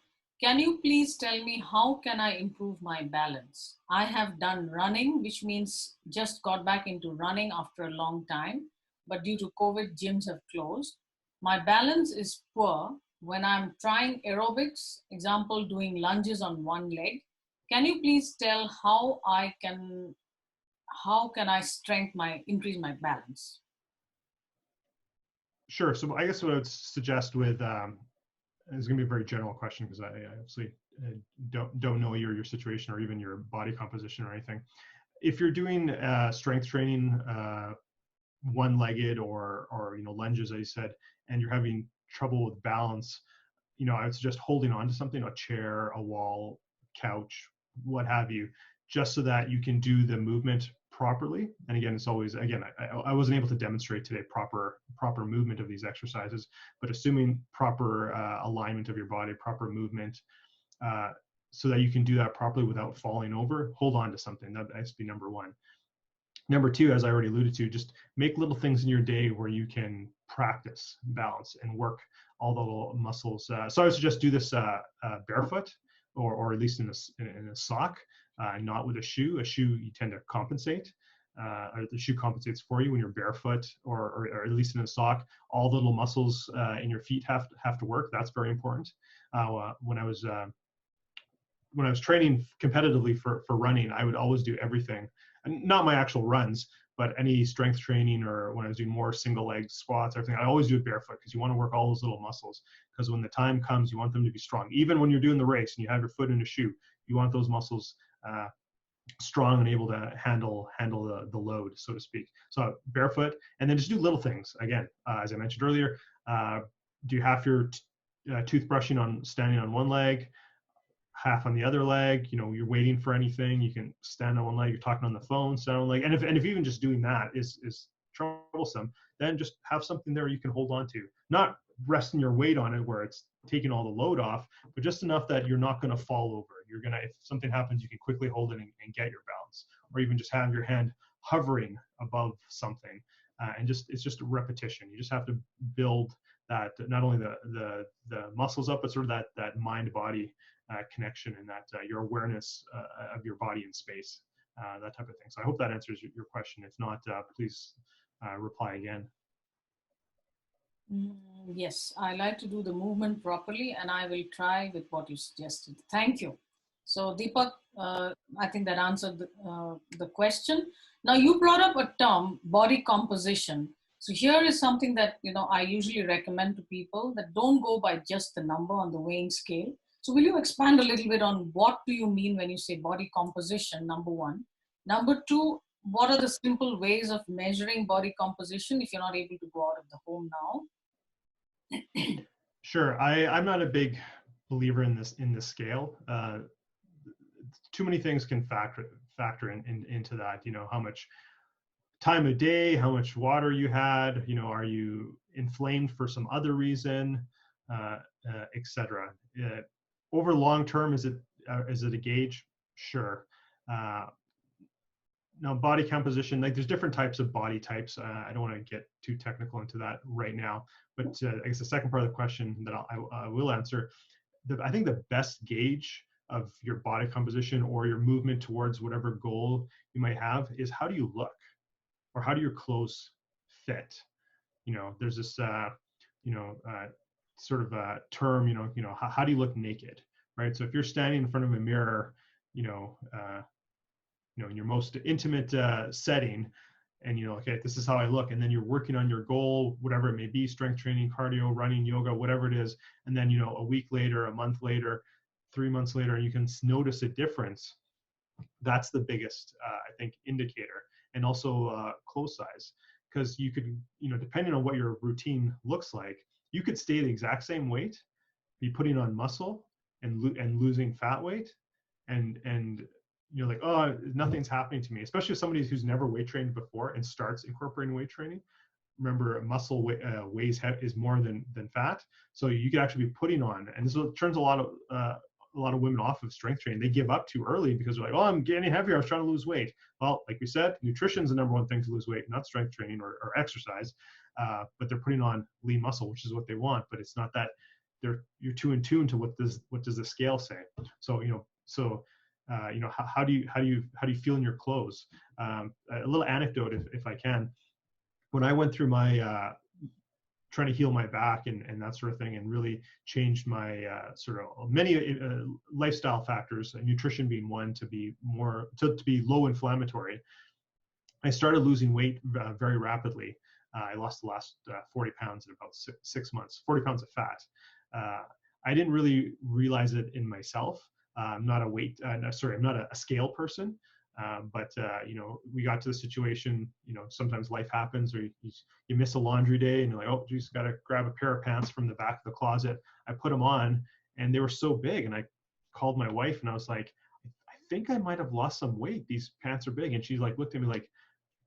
Can you please tell me how can I improve my balance? I have done running, which means just got back into running after a long time, but due to COVID, gyms have closed. My balance is poor when I'm trying aerobics, example, doing lunges on one leg. Can you please tell how can I increase my balance? Sure. So I guess what I would suggest with it's going to be a very general question because I obviously don't know your situation or even your body composition or anything. If you're doing strength training, one-legged or lunges, as you said, and you're having trouble with balance, I would suggest holding on to something, a chair, a wall, couch, what have you, just so that you can do the movement properly. And again, it's always, I wasn't able to demonstrate today proper movement of these exercises, but assuming proper alignment of your body, proper movement, so that you can do that properly without falling over, hold on to something. That has to be number one. Number two, as I already alluded to, just make little things in your day where you can practice balance and work all the little muscles. So I would suggest do this barefoot, or at least in a sock, not with a shoe. A shoe, you tend to compensate, or the shoe compensates for you when you're barefoot, or at least in a sock. All the little muscles in your feet have to work. That's very important. When I was training competitively for running, I would always do everything, not my actual runs, but any strength training, or when I was doing more single leg squats, everything, I always do it barefoot because you want to work all those little muscles, because when the time comes, you want them to be strong. Even when you're doing the race and you have your foot in a shoe, you want those muscles strong and able to handle the load, so to speak. So barefoot, and then just do little things. Again, as I mentioned earlier, do half your toothbrushing standing on one leg, half on the other leg. You're waiting for anything, you can stand on one leg. You're talking on the phone, stand on one leg. And if even just doing that is troublesome, then just have something there you can hold on to. Not resting your weight on it where it's taking all the load off, but just enough that you're not going to fall over. If something happens, you can quickly hold it and get your balance, or even just have your hand hovering above something. And it's just a repetition. You just have to build that, not only the muscles up, but sort of that mind-body connection, and that your awareness of your body in space, that type of thing. So I hope that answers your question. If not, please reply again. Yes, I like to do the movement properly, and I will try with what you suggested. Thank you. So Deepak, I think that answered the question. Now you brought up a term, body composition. So here is something that I usually recommend to people, that don't go by just the number on the weighing scale. So will you expand a little bit on what do you mean when you say body composition, number one? Number two, what are the simple ways of measuring body composition if you're not able to go out of the home now? Sure. I'm not a big believer in this scale. Too many things can factor into that. How much time of day, how much water you had, are you inflamed for some other reason, etc. Over long term, is it a gauge? Sure. Now, body composition, there's different types of body types. I don't want to get too technical into that right now, but I guess the second part of the question that I will answer, I think the best gauge of your body composition or your movement towards whatever goal you might have is, how do you look, or how do your clothes fit? There's this sort of a term, how do you look naked, right? So if you're standing in front of a mirror, in your most intimate setting, and okay, this is how I look, and then you're working on your goal, whatever it may be, strength training, cardio, running, yoga, whatever it is, and then a week later, a month later, 3 months later, and you can notice a difference. That's the biggest, I think, indicator. And also clothes size, because you could, depending on what your routine looks like, you could stay the exact same weight, be putting on muscle and losing fat weight, and you're like, oh, nothing's happening to me. Especially if somebody who's never weight trained before and starts incorporating weight training, remember muscle is more than fat. So you could actually be putting on, and this turns a lot of women off of strength training. They give up too early because they're like, oh, I'm getting heavier, I was trying to lose weight. Well, like we said, nutrition is the number one thing to lose weight, not strength training or exercise. But they're putting on lean muscle, which is what they want. But it's not that you're too in tune to what does the scale say. So how do you feel in your clothes? A little anecdote, if I can. When I went through my trying to heal my back and that sort of thing, and really changed my sort of many lifestyle factors, nutrition being one, to be low inflammatory, I started losing weight very rapidly. I lost the last 40 pounds in about 6 months, 40 pounds of fat. I didn't really realize it in myself. I'm not I'm not a scale person. But we got to the situation, sometimes life happens, or you miss a laundry day and you're like, oh, geez, got to grab a pair of pants from the back of the closet. I put them on and they were so big. And I called my wife and I was like, I think I might have lost some weight. These pants are big. And she like looked at me like,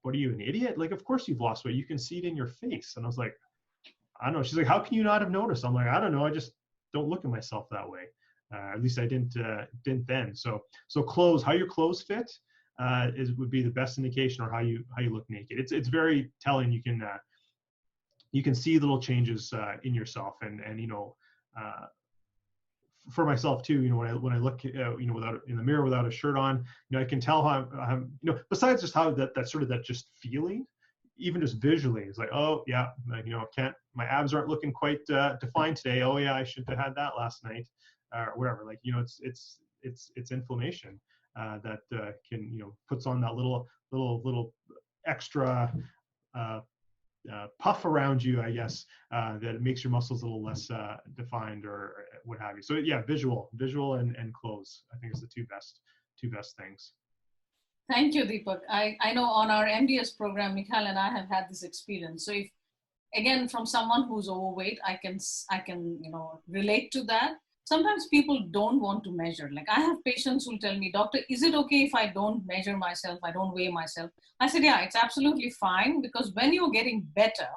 what are you, an idiot? Like, of course you've lost weight. You can see it in your face. And I was like, I don't know. She's like, how can you not have noticed? I'm like, I don't know. I just don't look at myself that way. At least I didn't then. So clothes, how your clothes fit would be the best indication, or how you look naked. It's very telling. You can see little changes in yourself, and for myself too. When I look without in the mirror without a shirt on, I can tell how I'm besides just how that sort of that just feeling, even just visually, it's like, oh yeah, my abs aren't looking quite defined today. Oh yeah, I should have had that last night, or whatever. Like it's inflammation. That can puts on that little extra puff around you, I guess, that makes your muscles a little less defined or what have you. So yeah, visual and clothes, I think, is the two best things. Thank you, Deepak. I know on our MDS program, Mikhail and I have had this experience. So if, again, from someone who's overweight, I can relate to that. Sometimes people don't want to measure. Like, I have patients who tell me, doctor, is it okay if I don't measure myself? I don't weigh myself. I said, yeah, it's absolutely fine, because when you're getting better,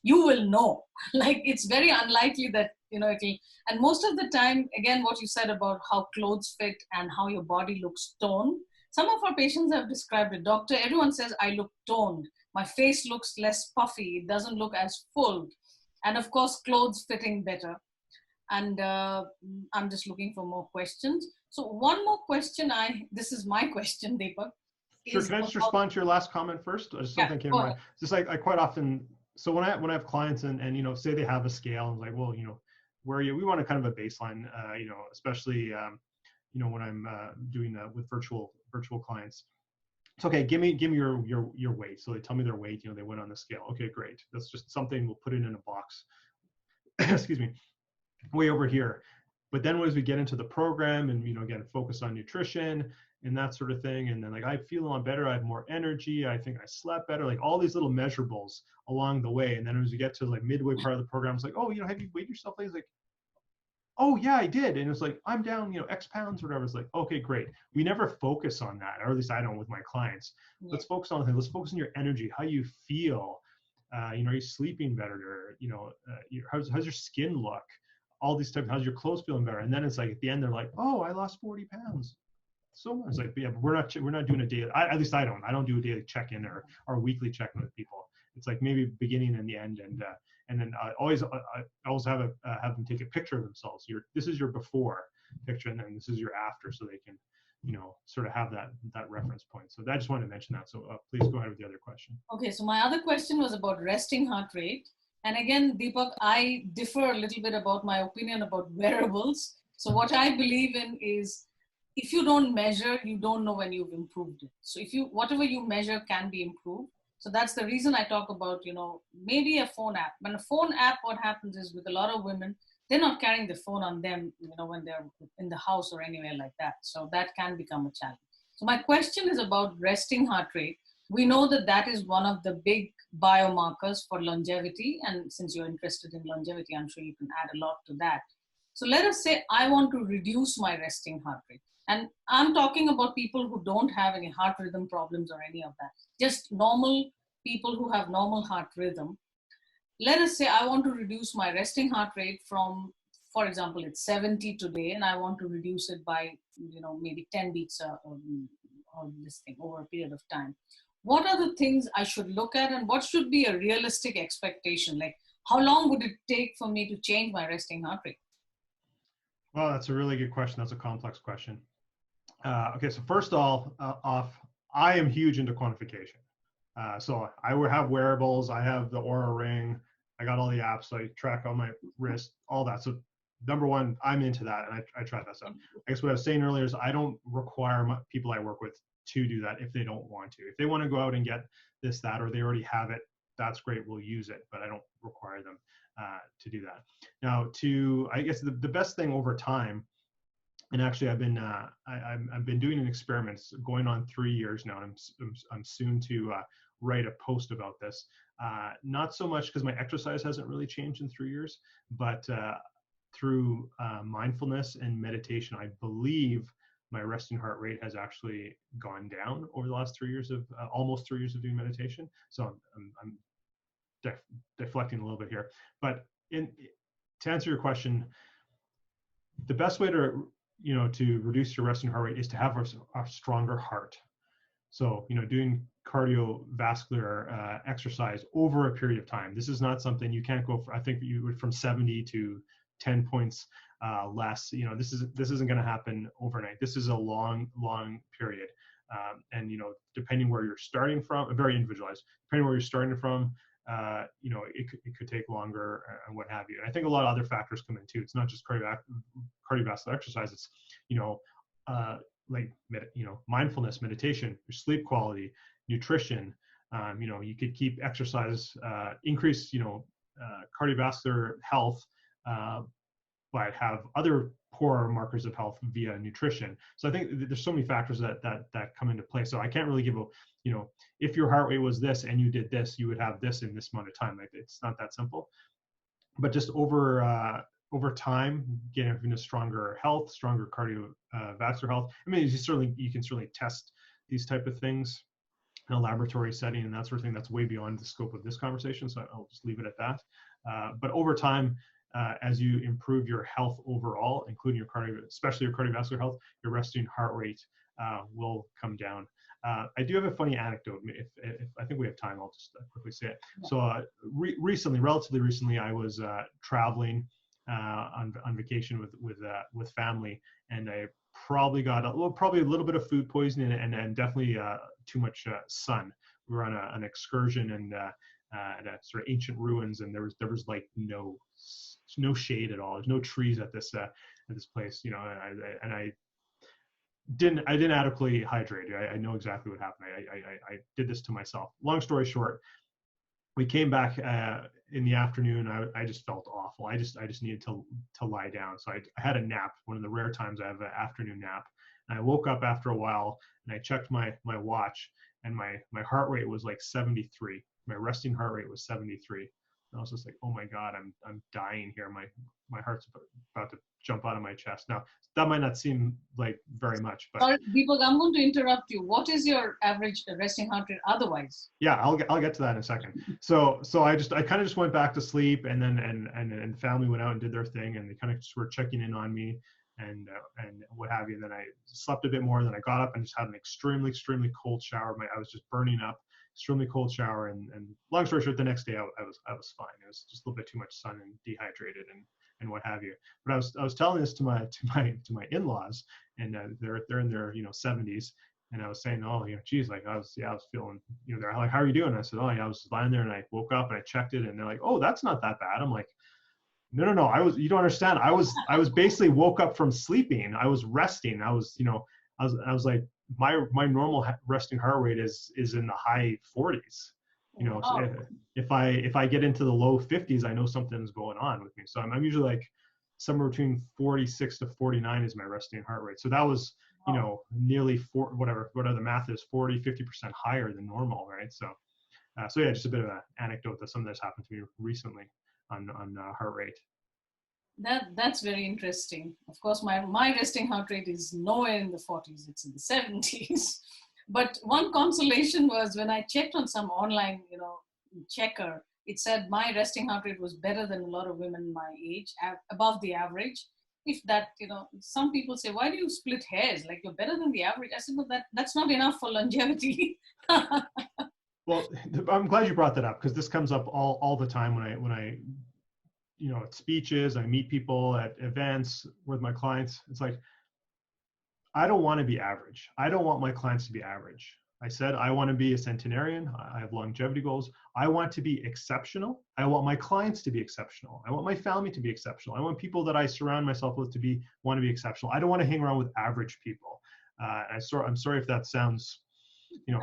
you will know. Like, it's very unlikely that, and most of the time, again, what you said about how clothes fit and how your body looks toned. Some of our patients have described it. Doctor, everyone says I look toned. My face looks less puffy. It doesn't look as full. And of course, clothes fitting better. And I'm just looking for more questions. So one more question, this is my question, Deepak. Sure, can I just respond to your last comment first? Something came to mind. Just like I quite often, so when I have clients and say they have a scale, and like, well, where are you? We want a kind of a baseline, especially when I'm doing with virtual clients. It's okay, give me your weight. So they tell me their weight, they went on the scale. Okay, great. That's just something, we'll put it in a box. Excuse me. Way over here. But then as we get into the program and again focus on nutrition and that sort of thing, and then like I feel a lot better, I have more energy, I think I slept better, like all these little measurables along the way. And then as we get to like midway part of the program, it's like, oh, have you weighed yourself? It's like, oh yeah, I did. And it's like, I'm down X pounds or whatever. It's like, okay, great. We never focus on that, or at least I don't with my clients. Yeah. Let's focus on let's focus on your energy, how you feel. Are you sleeping better? How's your skin look? All these types, how's your clothes feeling better? And then it's like at the end, they're like, oh, I lost 40 pounds. So much. Like, yeah, but we're not doing a daily, at least I don't do a daily check-in or a weekly check-in with people. It's like maybe beginning and the end. And then I always have them take a picture of themselves. This is your before picture, and then this is your after, so they can, sort of have that reference point. So I just wanted to mention that. So please go ahead with the other question. Okay. So my other question was about resting heart rate. And again, Deepak, I differ a little bit about my opinion about wearables. So what I believe in is, if you don't measure, you don't know when you've improved it. So whatever you measure can be improved. So that's the reason I talk about, maybe a phone app. When a phone app, what happens is with a lot of women, they're not carrying the phone on them, when they're in the house or anywhere like that. So that can become a challenge. So my question is about resting heart rate. We know that is one of the big biomarkers for longevity. And since you're interested in longevity, I'm sure you can add a lot to that. So let us say I want to reduce my resting heart rate. And I'm talking about people who don't have any heart rhythm problems or any of that. Just normal people who have normal heart rhythm. let us say I want to reduce my resting heart rate from, for example, it's 70 today, and I want to reduce it by, maybe 10 beats or this thing over a period of time. What are the things I should look at, and what should be a realistic expectation? Like, how long would it take for me to change my resting heart rate? Well, that's a really good question. That's a complex question. Okay, so first off, I am huge into quantification. So I have wearables. I have the Oura Ring. I got all the apps. I track on my wrist, all that. So number one, I'm into that, and I try that stuff. I guess what I was saying earlier is I don't require people I work with to do that if they don't want to. If they want to go out and get this, that, or they already have it, that's great. We'll use it, but I don't require them to do that. Now, I guess the best thing over time, and actually I've been doing an experiment going on 3 years now, and I'm soon to write a post about this. Not so much because my exercise hasn't really changed in 3 years, but through mindfulness and meditation, I believe my resting heart rate has actually gone down over the last 3 years of almost 3 years of doing meditation. So I'm deflecting a little bit here, but to answer your question, the best way to reduce your resting heart rate is to have a stronger heart. So doing cardiovascular exercise over a period of time. This is not something you can't go for. I think you would from 70 to 10 points less. This isn't going to happen overnight. This is a long period, and depending where you're starting from, very individualized. Depending where you're starting from, it could take longer and what have you. And I think a lot of other factors come in too. It's not just cardiovascular exercise. It's mindfulness, meditation, your sleep quality, nutrition. You could keep exercise, increase cardiovascular health, but have other poor markers of health via nutrition. So I think there's so many factors that come into play. So I can't really give if your heart rate was this and you did this, you would have this in this amount of time. Like, it's not that simple. But just over time, getting a stronger health, stronger cardiovascular health. I mean, you can certainly test these type of things in a laboratory setting and that sort of thing. That's way beyond the scope of this conversation, so I'll just leave it at that. But over time, as you improve your health overall, including especially your cardiovascular health, your resting heart rate will come down. I do have a funny anecdote. If I think we have time, I'll just quickly say it. Yeah. So relatively recently, I was traveling on vacation with family, and I probably got a little bit of food poisoning and definitely too much sun. We were on an excursion and at a sort of ancient ruins, and there was like no shade at all. There's no trees at this place, and I didn't adequately hydrate. I know exactly what happened. I did this to myself. Long story short, we came back in the afternoon. I just felt awful. I just needed to lie down. So I had a nap, one of the rare times I have an afternoon nap. And I woke up after a while and I checked my watch, and my heart rate was like 73. My resting heart rate was 73. And I was just like, oh my God, I'm dying here. My heart's about to jump out of my chest. Now, that might not seem like very much, but sorry, Deepak, I'm going to interrupt you. What is your average resting heart rate otherwise? Yeah, I'll get to that in a second. So I kind of just went back to sleep, and then and family went out and did their thing, and they kind of just were checking in on me and what have you. And then I slept a bit more. Then I got up and just had an extremely cold shower. I was just burning up. Extremely cold shower, and long story short, the next day I was fine. It was just a little bit too much sun and dehydrated and what have you. But I was telling this to my in-laws, and they're in their 70s, and I was saying, oh, geez, like I was feeling, they're like, how are you doing? I said, oh yeah, I was lying there and I woke up and I checked it, and they're like, oh, that's not that bad. I'm like, no, you don't understand. I was basically woke up from sleeping. I was resting. I was like, my normal resting heart rate is in the high 40s. So if I get into the low 50s, I know something's going on with me. So I'm usually like somewhere between 46 to 49 is my resting heart rate. So that was nearly whatever the math is, 40-50% higher than normal, right? So yeah, just a bit of an anecdote that something that's happened to me recently on heart rate. That's very interesting. Of course, my resting heart rate is nowhere in the 40s, it's in the 70s. But one consolation was when I checked on some online, checker, it said my resting heart rate was better than a lot of women my age, above the average. If that, some people say, why do you split hairs? Like, you're better than the average. I said, well, that's not enough for longevity. Well, I'm glad you brought that up, because this comes up all the time when I at speeches, I meet people at events with my clients. It's like, I don't want to be average. I don't want my clients to be average. I said, I want to be a centenarian. I have longevity goals. I want to be exceptional. I want my clients to be exceptional. I want my family to be exceptional. I want people that I surround myself with want to be exceptional. I don't want to hang around with average people. I'm sorry if that sounds,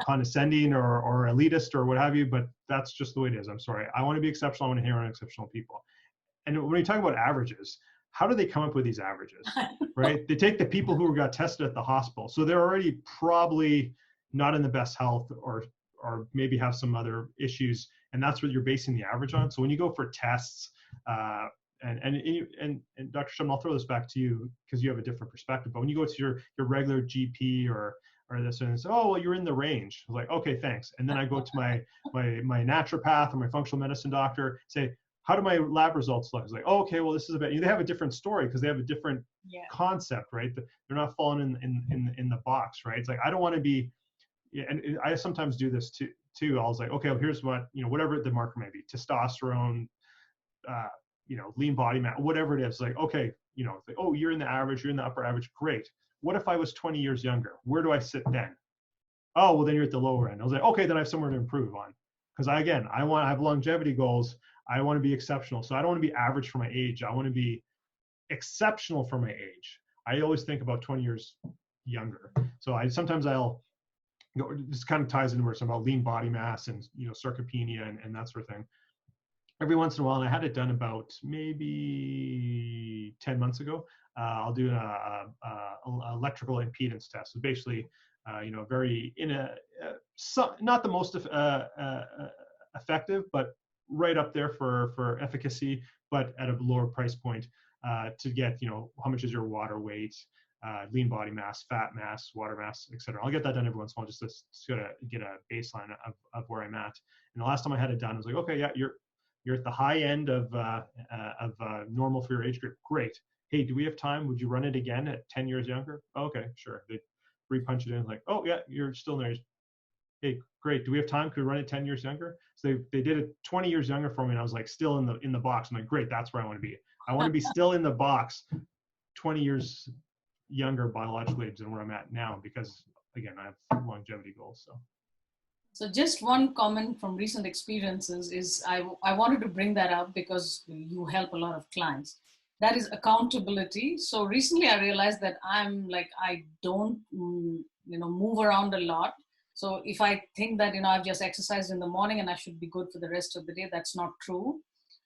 condescending or elitist or what have you, but that's just the way it is. I'm sorry. I want to be exceptional. I want to hang around exceptional people. And when you talk about averages, how do they come up with these averages, right? They take the people who got tested at the hospital. So they're already probably not in the best health, or maybe have some other issues. And that's what you're basing the average on. So when you go for tests, and Dr. Shum, I'll throw this back to you because you have a different perspective. But when you go to your regular GP or this, and say, oh, well, you're in the range. I was like, okay, thanks. And then I go to my naturopath or my functional medicine doctor, say, how do my lab results look? It's like, oh, okay, well, this is about, they have a different story because they have a different concept, right? They're not falling in the box, right? It's like, I don't want to be, and I sometimes do this too. I was like, okay, well, here's what, whatever the marker may be, testosterone, lean body mass, whatever it is. Like, okay, like, oh, you're in the average, you're in the upper average. Great. What if I was 20 years younger? Where do I sit then? Oh, well, then you're at the lower end. I was like, okay, then I have somewhere to improve on. Because I have longevity goals. I want to be exceptional. So I don't want to be average for my age. I want to be exceptional for my age. I always think about 20 years younger. So this kind of ties into where it's about lean body mass and, sarcopenia and that sort of thing. Every once in a while, and I had it done about maybe 10 months ago, I'll do an electrical impedance test. So basically, not the most effective, but right up there for efficacy, but at a lower price point, to get, how much is your water weight, lean body mass, fat mass, water mass, etc. I'll get that done every once in a while, just to get a baseline of where I'm at. And the last time I had it done, I was like, okay, yeah, you're at the high end of normal for your age group. Great. Hey, do we have time? Would you run it again at 10 years younger? Oh, okay, sure. They repunch it in, like, oh yeah, you're still in there. Hey, great. Do we have time? Could we run it 10 years younger? So they did it 20 years younger for me, and I was like, still in the box. I'm like, great, that's where I want to be. I want to be still in the box, 20 years younger biologically than where I'm at now, because again, I have longevity goals. So just one comment from recent experiences is I wanted to bring that up because you help a lot of clients. That is accountability. So recently I realized that I don't, move around a lot. So if I think that, I've just exercised in the morning and I should be good for the rest of the day, that's not true.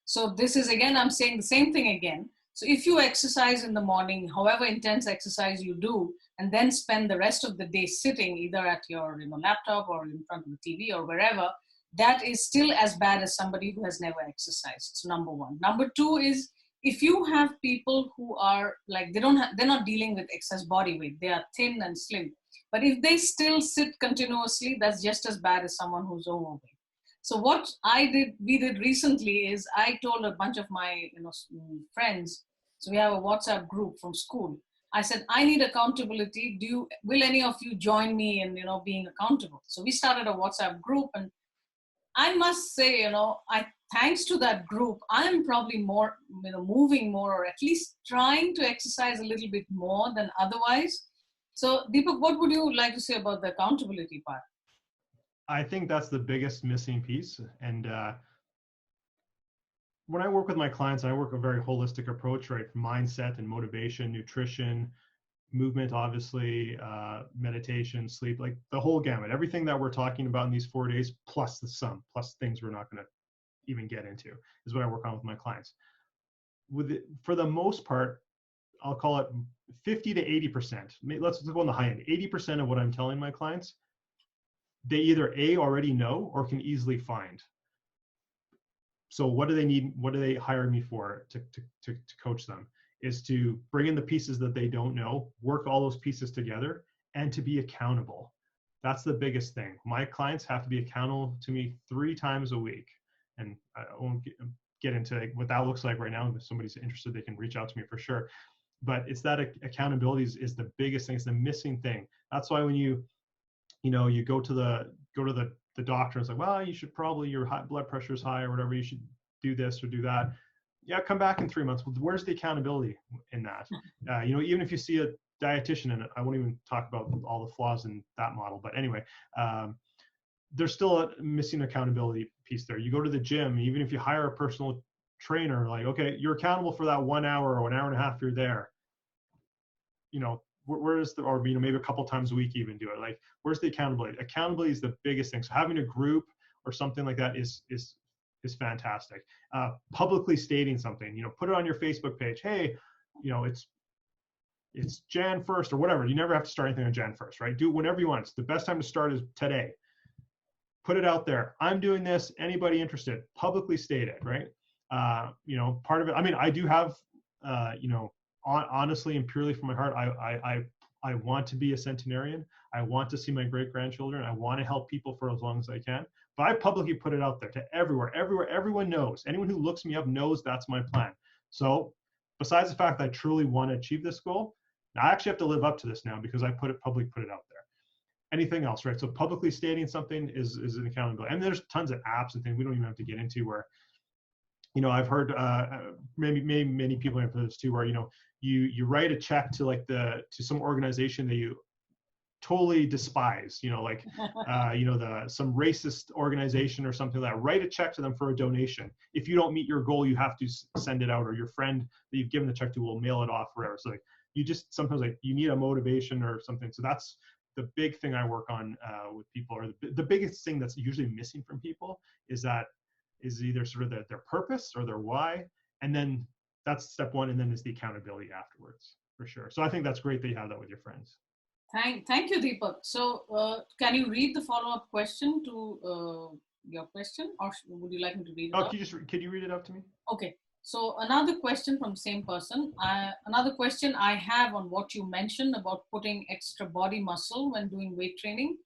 So this is, again, I'm saying the same thing again. So if you exercise in the morning, however intense exercise you do, and then spend the rest of the day sitting either at your laptop or in front of the TV or wherever, that is still as bad as somebody who has never exercised. So number one. Number two is, if you have people who are like, they're not dealing with excess body weight, they are thin and slim, but if they still sit continuously, that's just as bad as someone who's overweight. So what we did recently is I told a bunch of my friends, so we have a WhatsApp group from school. I said, I need accountability. Will any of you join me in being accountable? So we started a WhatsApp group, and I must say, thanks to that group, I'm probably more, moving more, or at least trying to exercise a little bit more than otherwise. So Deepak, what would you like to say about the accountability part? I think that's the biggest missing piece. And when I work with my clients, I work a very holistic approach, right? Mindset and motivation, nutrition, movement, obviously, meditation, sleep, like the whole gamut. Everything that we're talking about in these 4 days, plus the sum, plus things we're not going to even get into, is what I work on with my clients. For the most part, I'll call it 50 to 80%. Let's go on the high end. 80% of what I'm telling my clients, they either already know or can easily find. So what do they need? What do they hire me for to coach them? Is to bring in the pieces that they don't know, work all those pieces together, and to be accountable. That's the biggest thing. My clients have to be accountable to me 3 times a week. and I won't get into like what that looks like right now. If somebody's interested, they can reach out to me for sure. But it's that accountability is the biggest thing. It's the missing thing. That's why when you go to the doctor, it's like, well, you should probably, your blood pressure is high or whatever, you should do this or do that. Yeah, come back in 3 months. Well, where's the accountability in that? Even if you see a dietitian, and I won't even talk about all the flaws in that model, but anyway, there's still a missing accountability piece there. You go to the gym, even if you hire a personal trainer, like, okay, you're accountable for that 1 hour or an hour and a half you're there. Where's the, or maybe a couple times a week even do it. Like, where's the accountability? Accountability is the biggest thing. So having a group or something like that is fantastic. Publicly stating something, put it on your Facebook page. Hey, it's Jan 1st or whatever. You never have to start anything on Jan 1st, right? Do it whenever you want. It's the best time to start is today. Put it out there. I'm doing this. Anybody interested? Publicly state it, right? Part of it. I mean, I do have, honestly and purely from my heart, I want to be a centenarian. I want to see my great grandchildren. I want to help people for as long as I can. But I publicly put it out there to everywhere. Everyone knows. Anyone who looks me up knows that's my plan. So besides the fact that I truly want to achieve this goal, I actually have to live up to this now because I publicly put it out there. Anything else, right? So publicly stating something is an accountability. And there's tons of apps and things we don't even have to get into where, I've heard maybe many people have heard this too, where you write a check to to some organization that you totally despise, some racist organization or something like that. Write a check to them for a donation. If you don't meet your goal, you have to send it out, or your friend that you've given the check to will mail it off forever. So you just sometimes you need a motivation or something. So that's the big thing I work on with people, or the biggest thing that's usually missing from people is either sort of their purpose or their why. And then that's step one. And then is the accountability afterwards, for sure. So I think that's great that you have that with your friends. Thank you, Deepak. So can you read the follow-up question to your question, or would you like me to read it out? Could you read it out to me? Okay. So another question from the same person. Another question I have on what you mentioned about putting extra body muscle when doing weight training.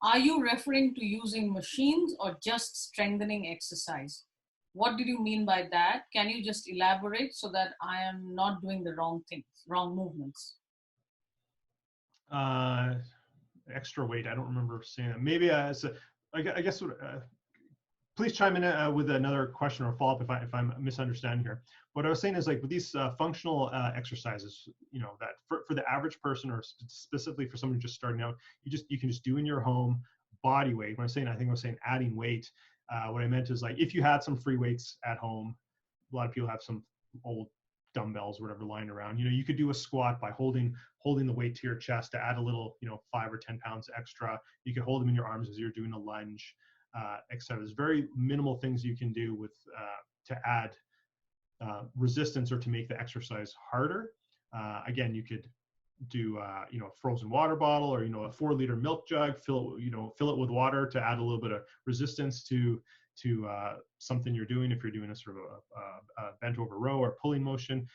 Are you referring to using machines or just strengthening exercise? What did you mean by that? Can you just elaborate so that I am not doing the wrong things, wrong movements? Extra weight. I don't remember saying that. Maybe I guess. Please chime in with another question or follow up if I'm misunderstanding here. What I was saying is with these functional exercises, that for the average person or specifically for someone just starting out, you can just do in your home, body weight. When I think I was saying adding weight. What I meant is if you had some free weights at home, a lot of people have some old dumbbells or whatever lying around. You could do a squat by holding the weight to your chest to add a little, 5 or 10 pounds extra. You could hold them in your arms as you're doing a lunge. Etc. There's very minimal things you can do with to add resistance or to make the exercise harder. Again, you could do a frozen water bottle or a 4-liter milk jug, fill it with water to add a little bit of resistance to something you're doing. If you're doing a sort of a bent over row or pulling motion.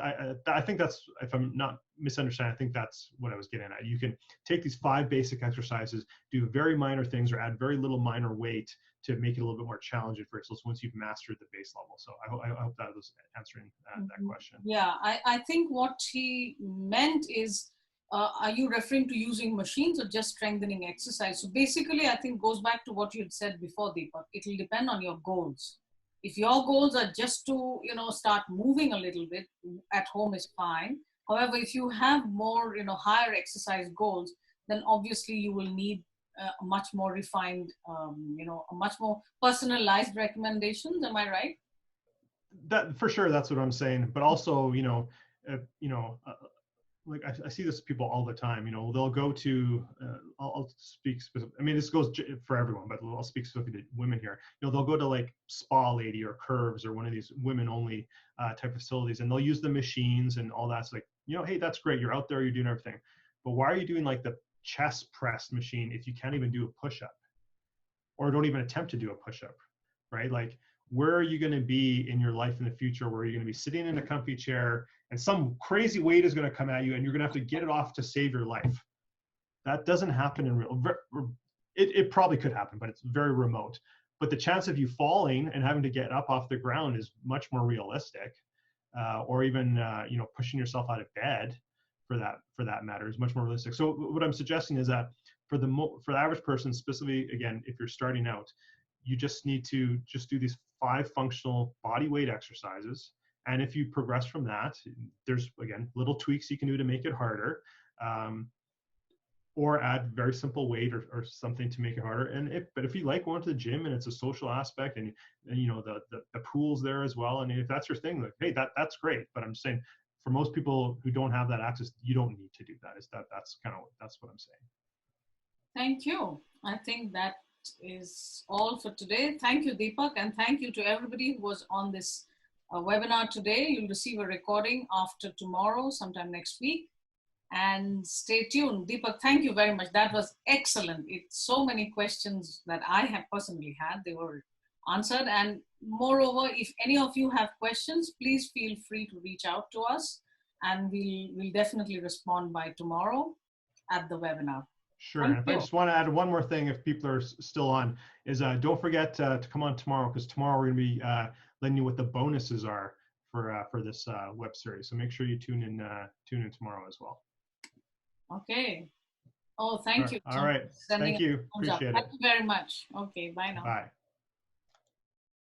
I think that's, if I'm not misunderstanding, I think that's what I was getting at. You can take these 5 basic exercises, do very minor things or add very little minor weight to make it a little bit more challenging for yourself once you've mastered the base level. So I hope that was answering that question. Yeah, I think what he meant is, are you referring to using machines or just strengthening exercise? So basically, I think goes back to what you had said before, Deepak. It will depend on your goals. If your goals are just to, start moving a little bit at home is fine. However, if you have more, higher exercise goals, then obviously you will need a much more refined, a much more personalized recommendations. Am I right? That for sure. That's what I'm saying. But also, I see this with people all the time. They'll go to, I'll speak specific. I mean, this goes for everyone, but I'll speak specifically to women here. They'll go to Spa Lady or Curves or one of these women-only type facilities, and they'll use the machines and all that. It's hey, that's great. You're out there, you're doing everything. But why are you doing the chest press machine if you can't even do a push-up, or don't even attempt to do a push-up, right? Where are you going to be in your life in the future where you're going to be sitting in a comfy chair and some crazy weight is going to come at you and you're going to have to get it off to save your life? That doesn't happen in real. It probably could happen, but it's very remote. but the chance of you falling and having to get up off the ground is much more realistic. Or even pushing yourself out of bed for that matter is much more realistic. So what I'm suggesting is that for the average person, specifically, again, if you're starting out, you just need to just do these 5 functional body weight exercises. And if you progress from that, there's, again, little tweaks you can do to make it harder, or add very simple weight or something to make it harder. But if you like going to the gym and it's a social aspect, and the pool's there as well, and if that's your thing, like, hey, that's great. But I'm saying for most people who don't have that access, you don't need to do that. That's what I'm saying. Thank you. I think that is all for today. Thank you, Deepak, and thank you to everybody who was on this webinar today. You'll receive a recording after tomorrow, sometime next week. And stay tuned. Deepak, thank you very much. That was excellent. It's so many questions that I have personally had, they were answered. And moreover, if any of you have questions, please feel free to reach out to us, and we'll definitely respond by tomorrow at the webinar. Sure. And if I just want to add one more thing, if people are still on, is don't forget to come on tomorrow, because tomorrow we're going to be letting you what the bonuses are for this web series. So make sure you tune in tomorrow as well. Okay. Oh, thank you. All right. Thank you. Appreciate it. Thank you very much. Okay. Bye now. Bye.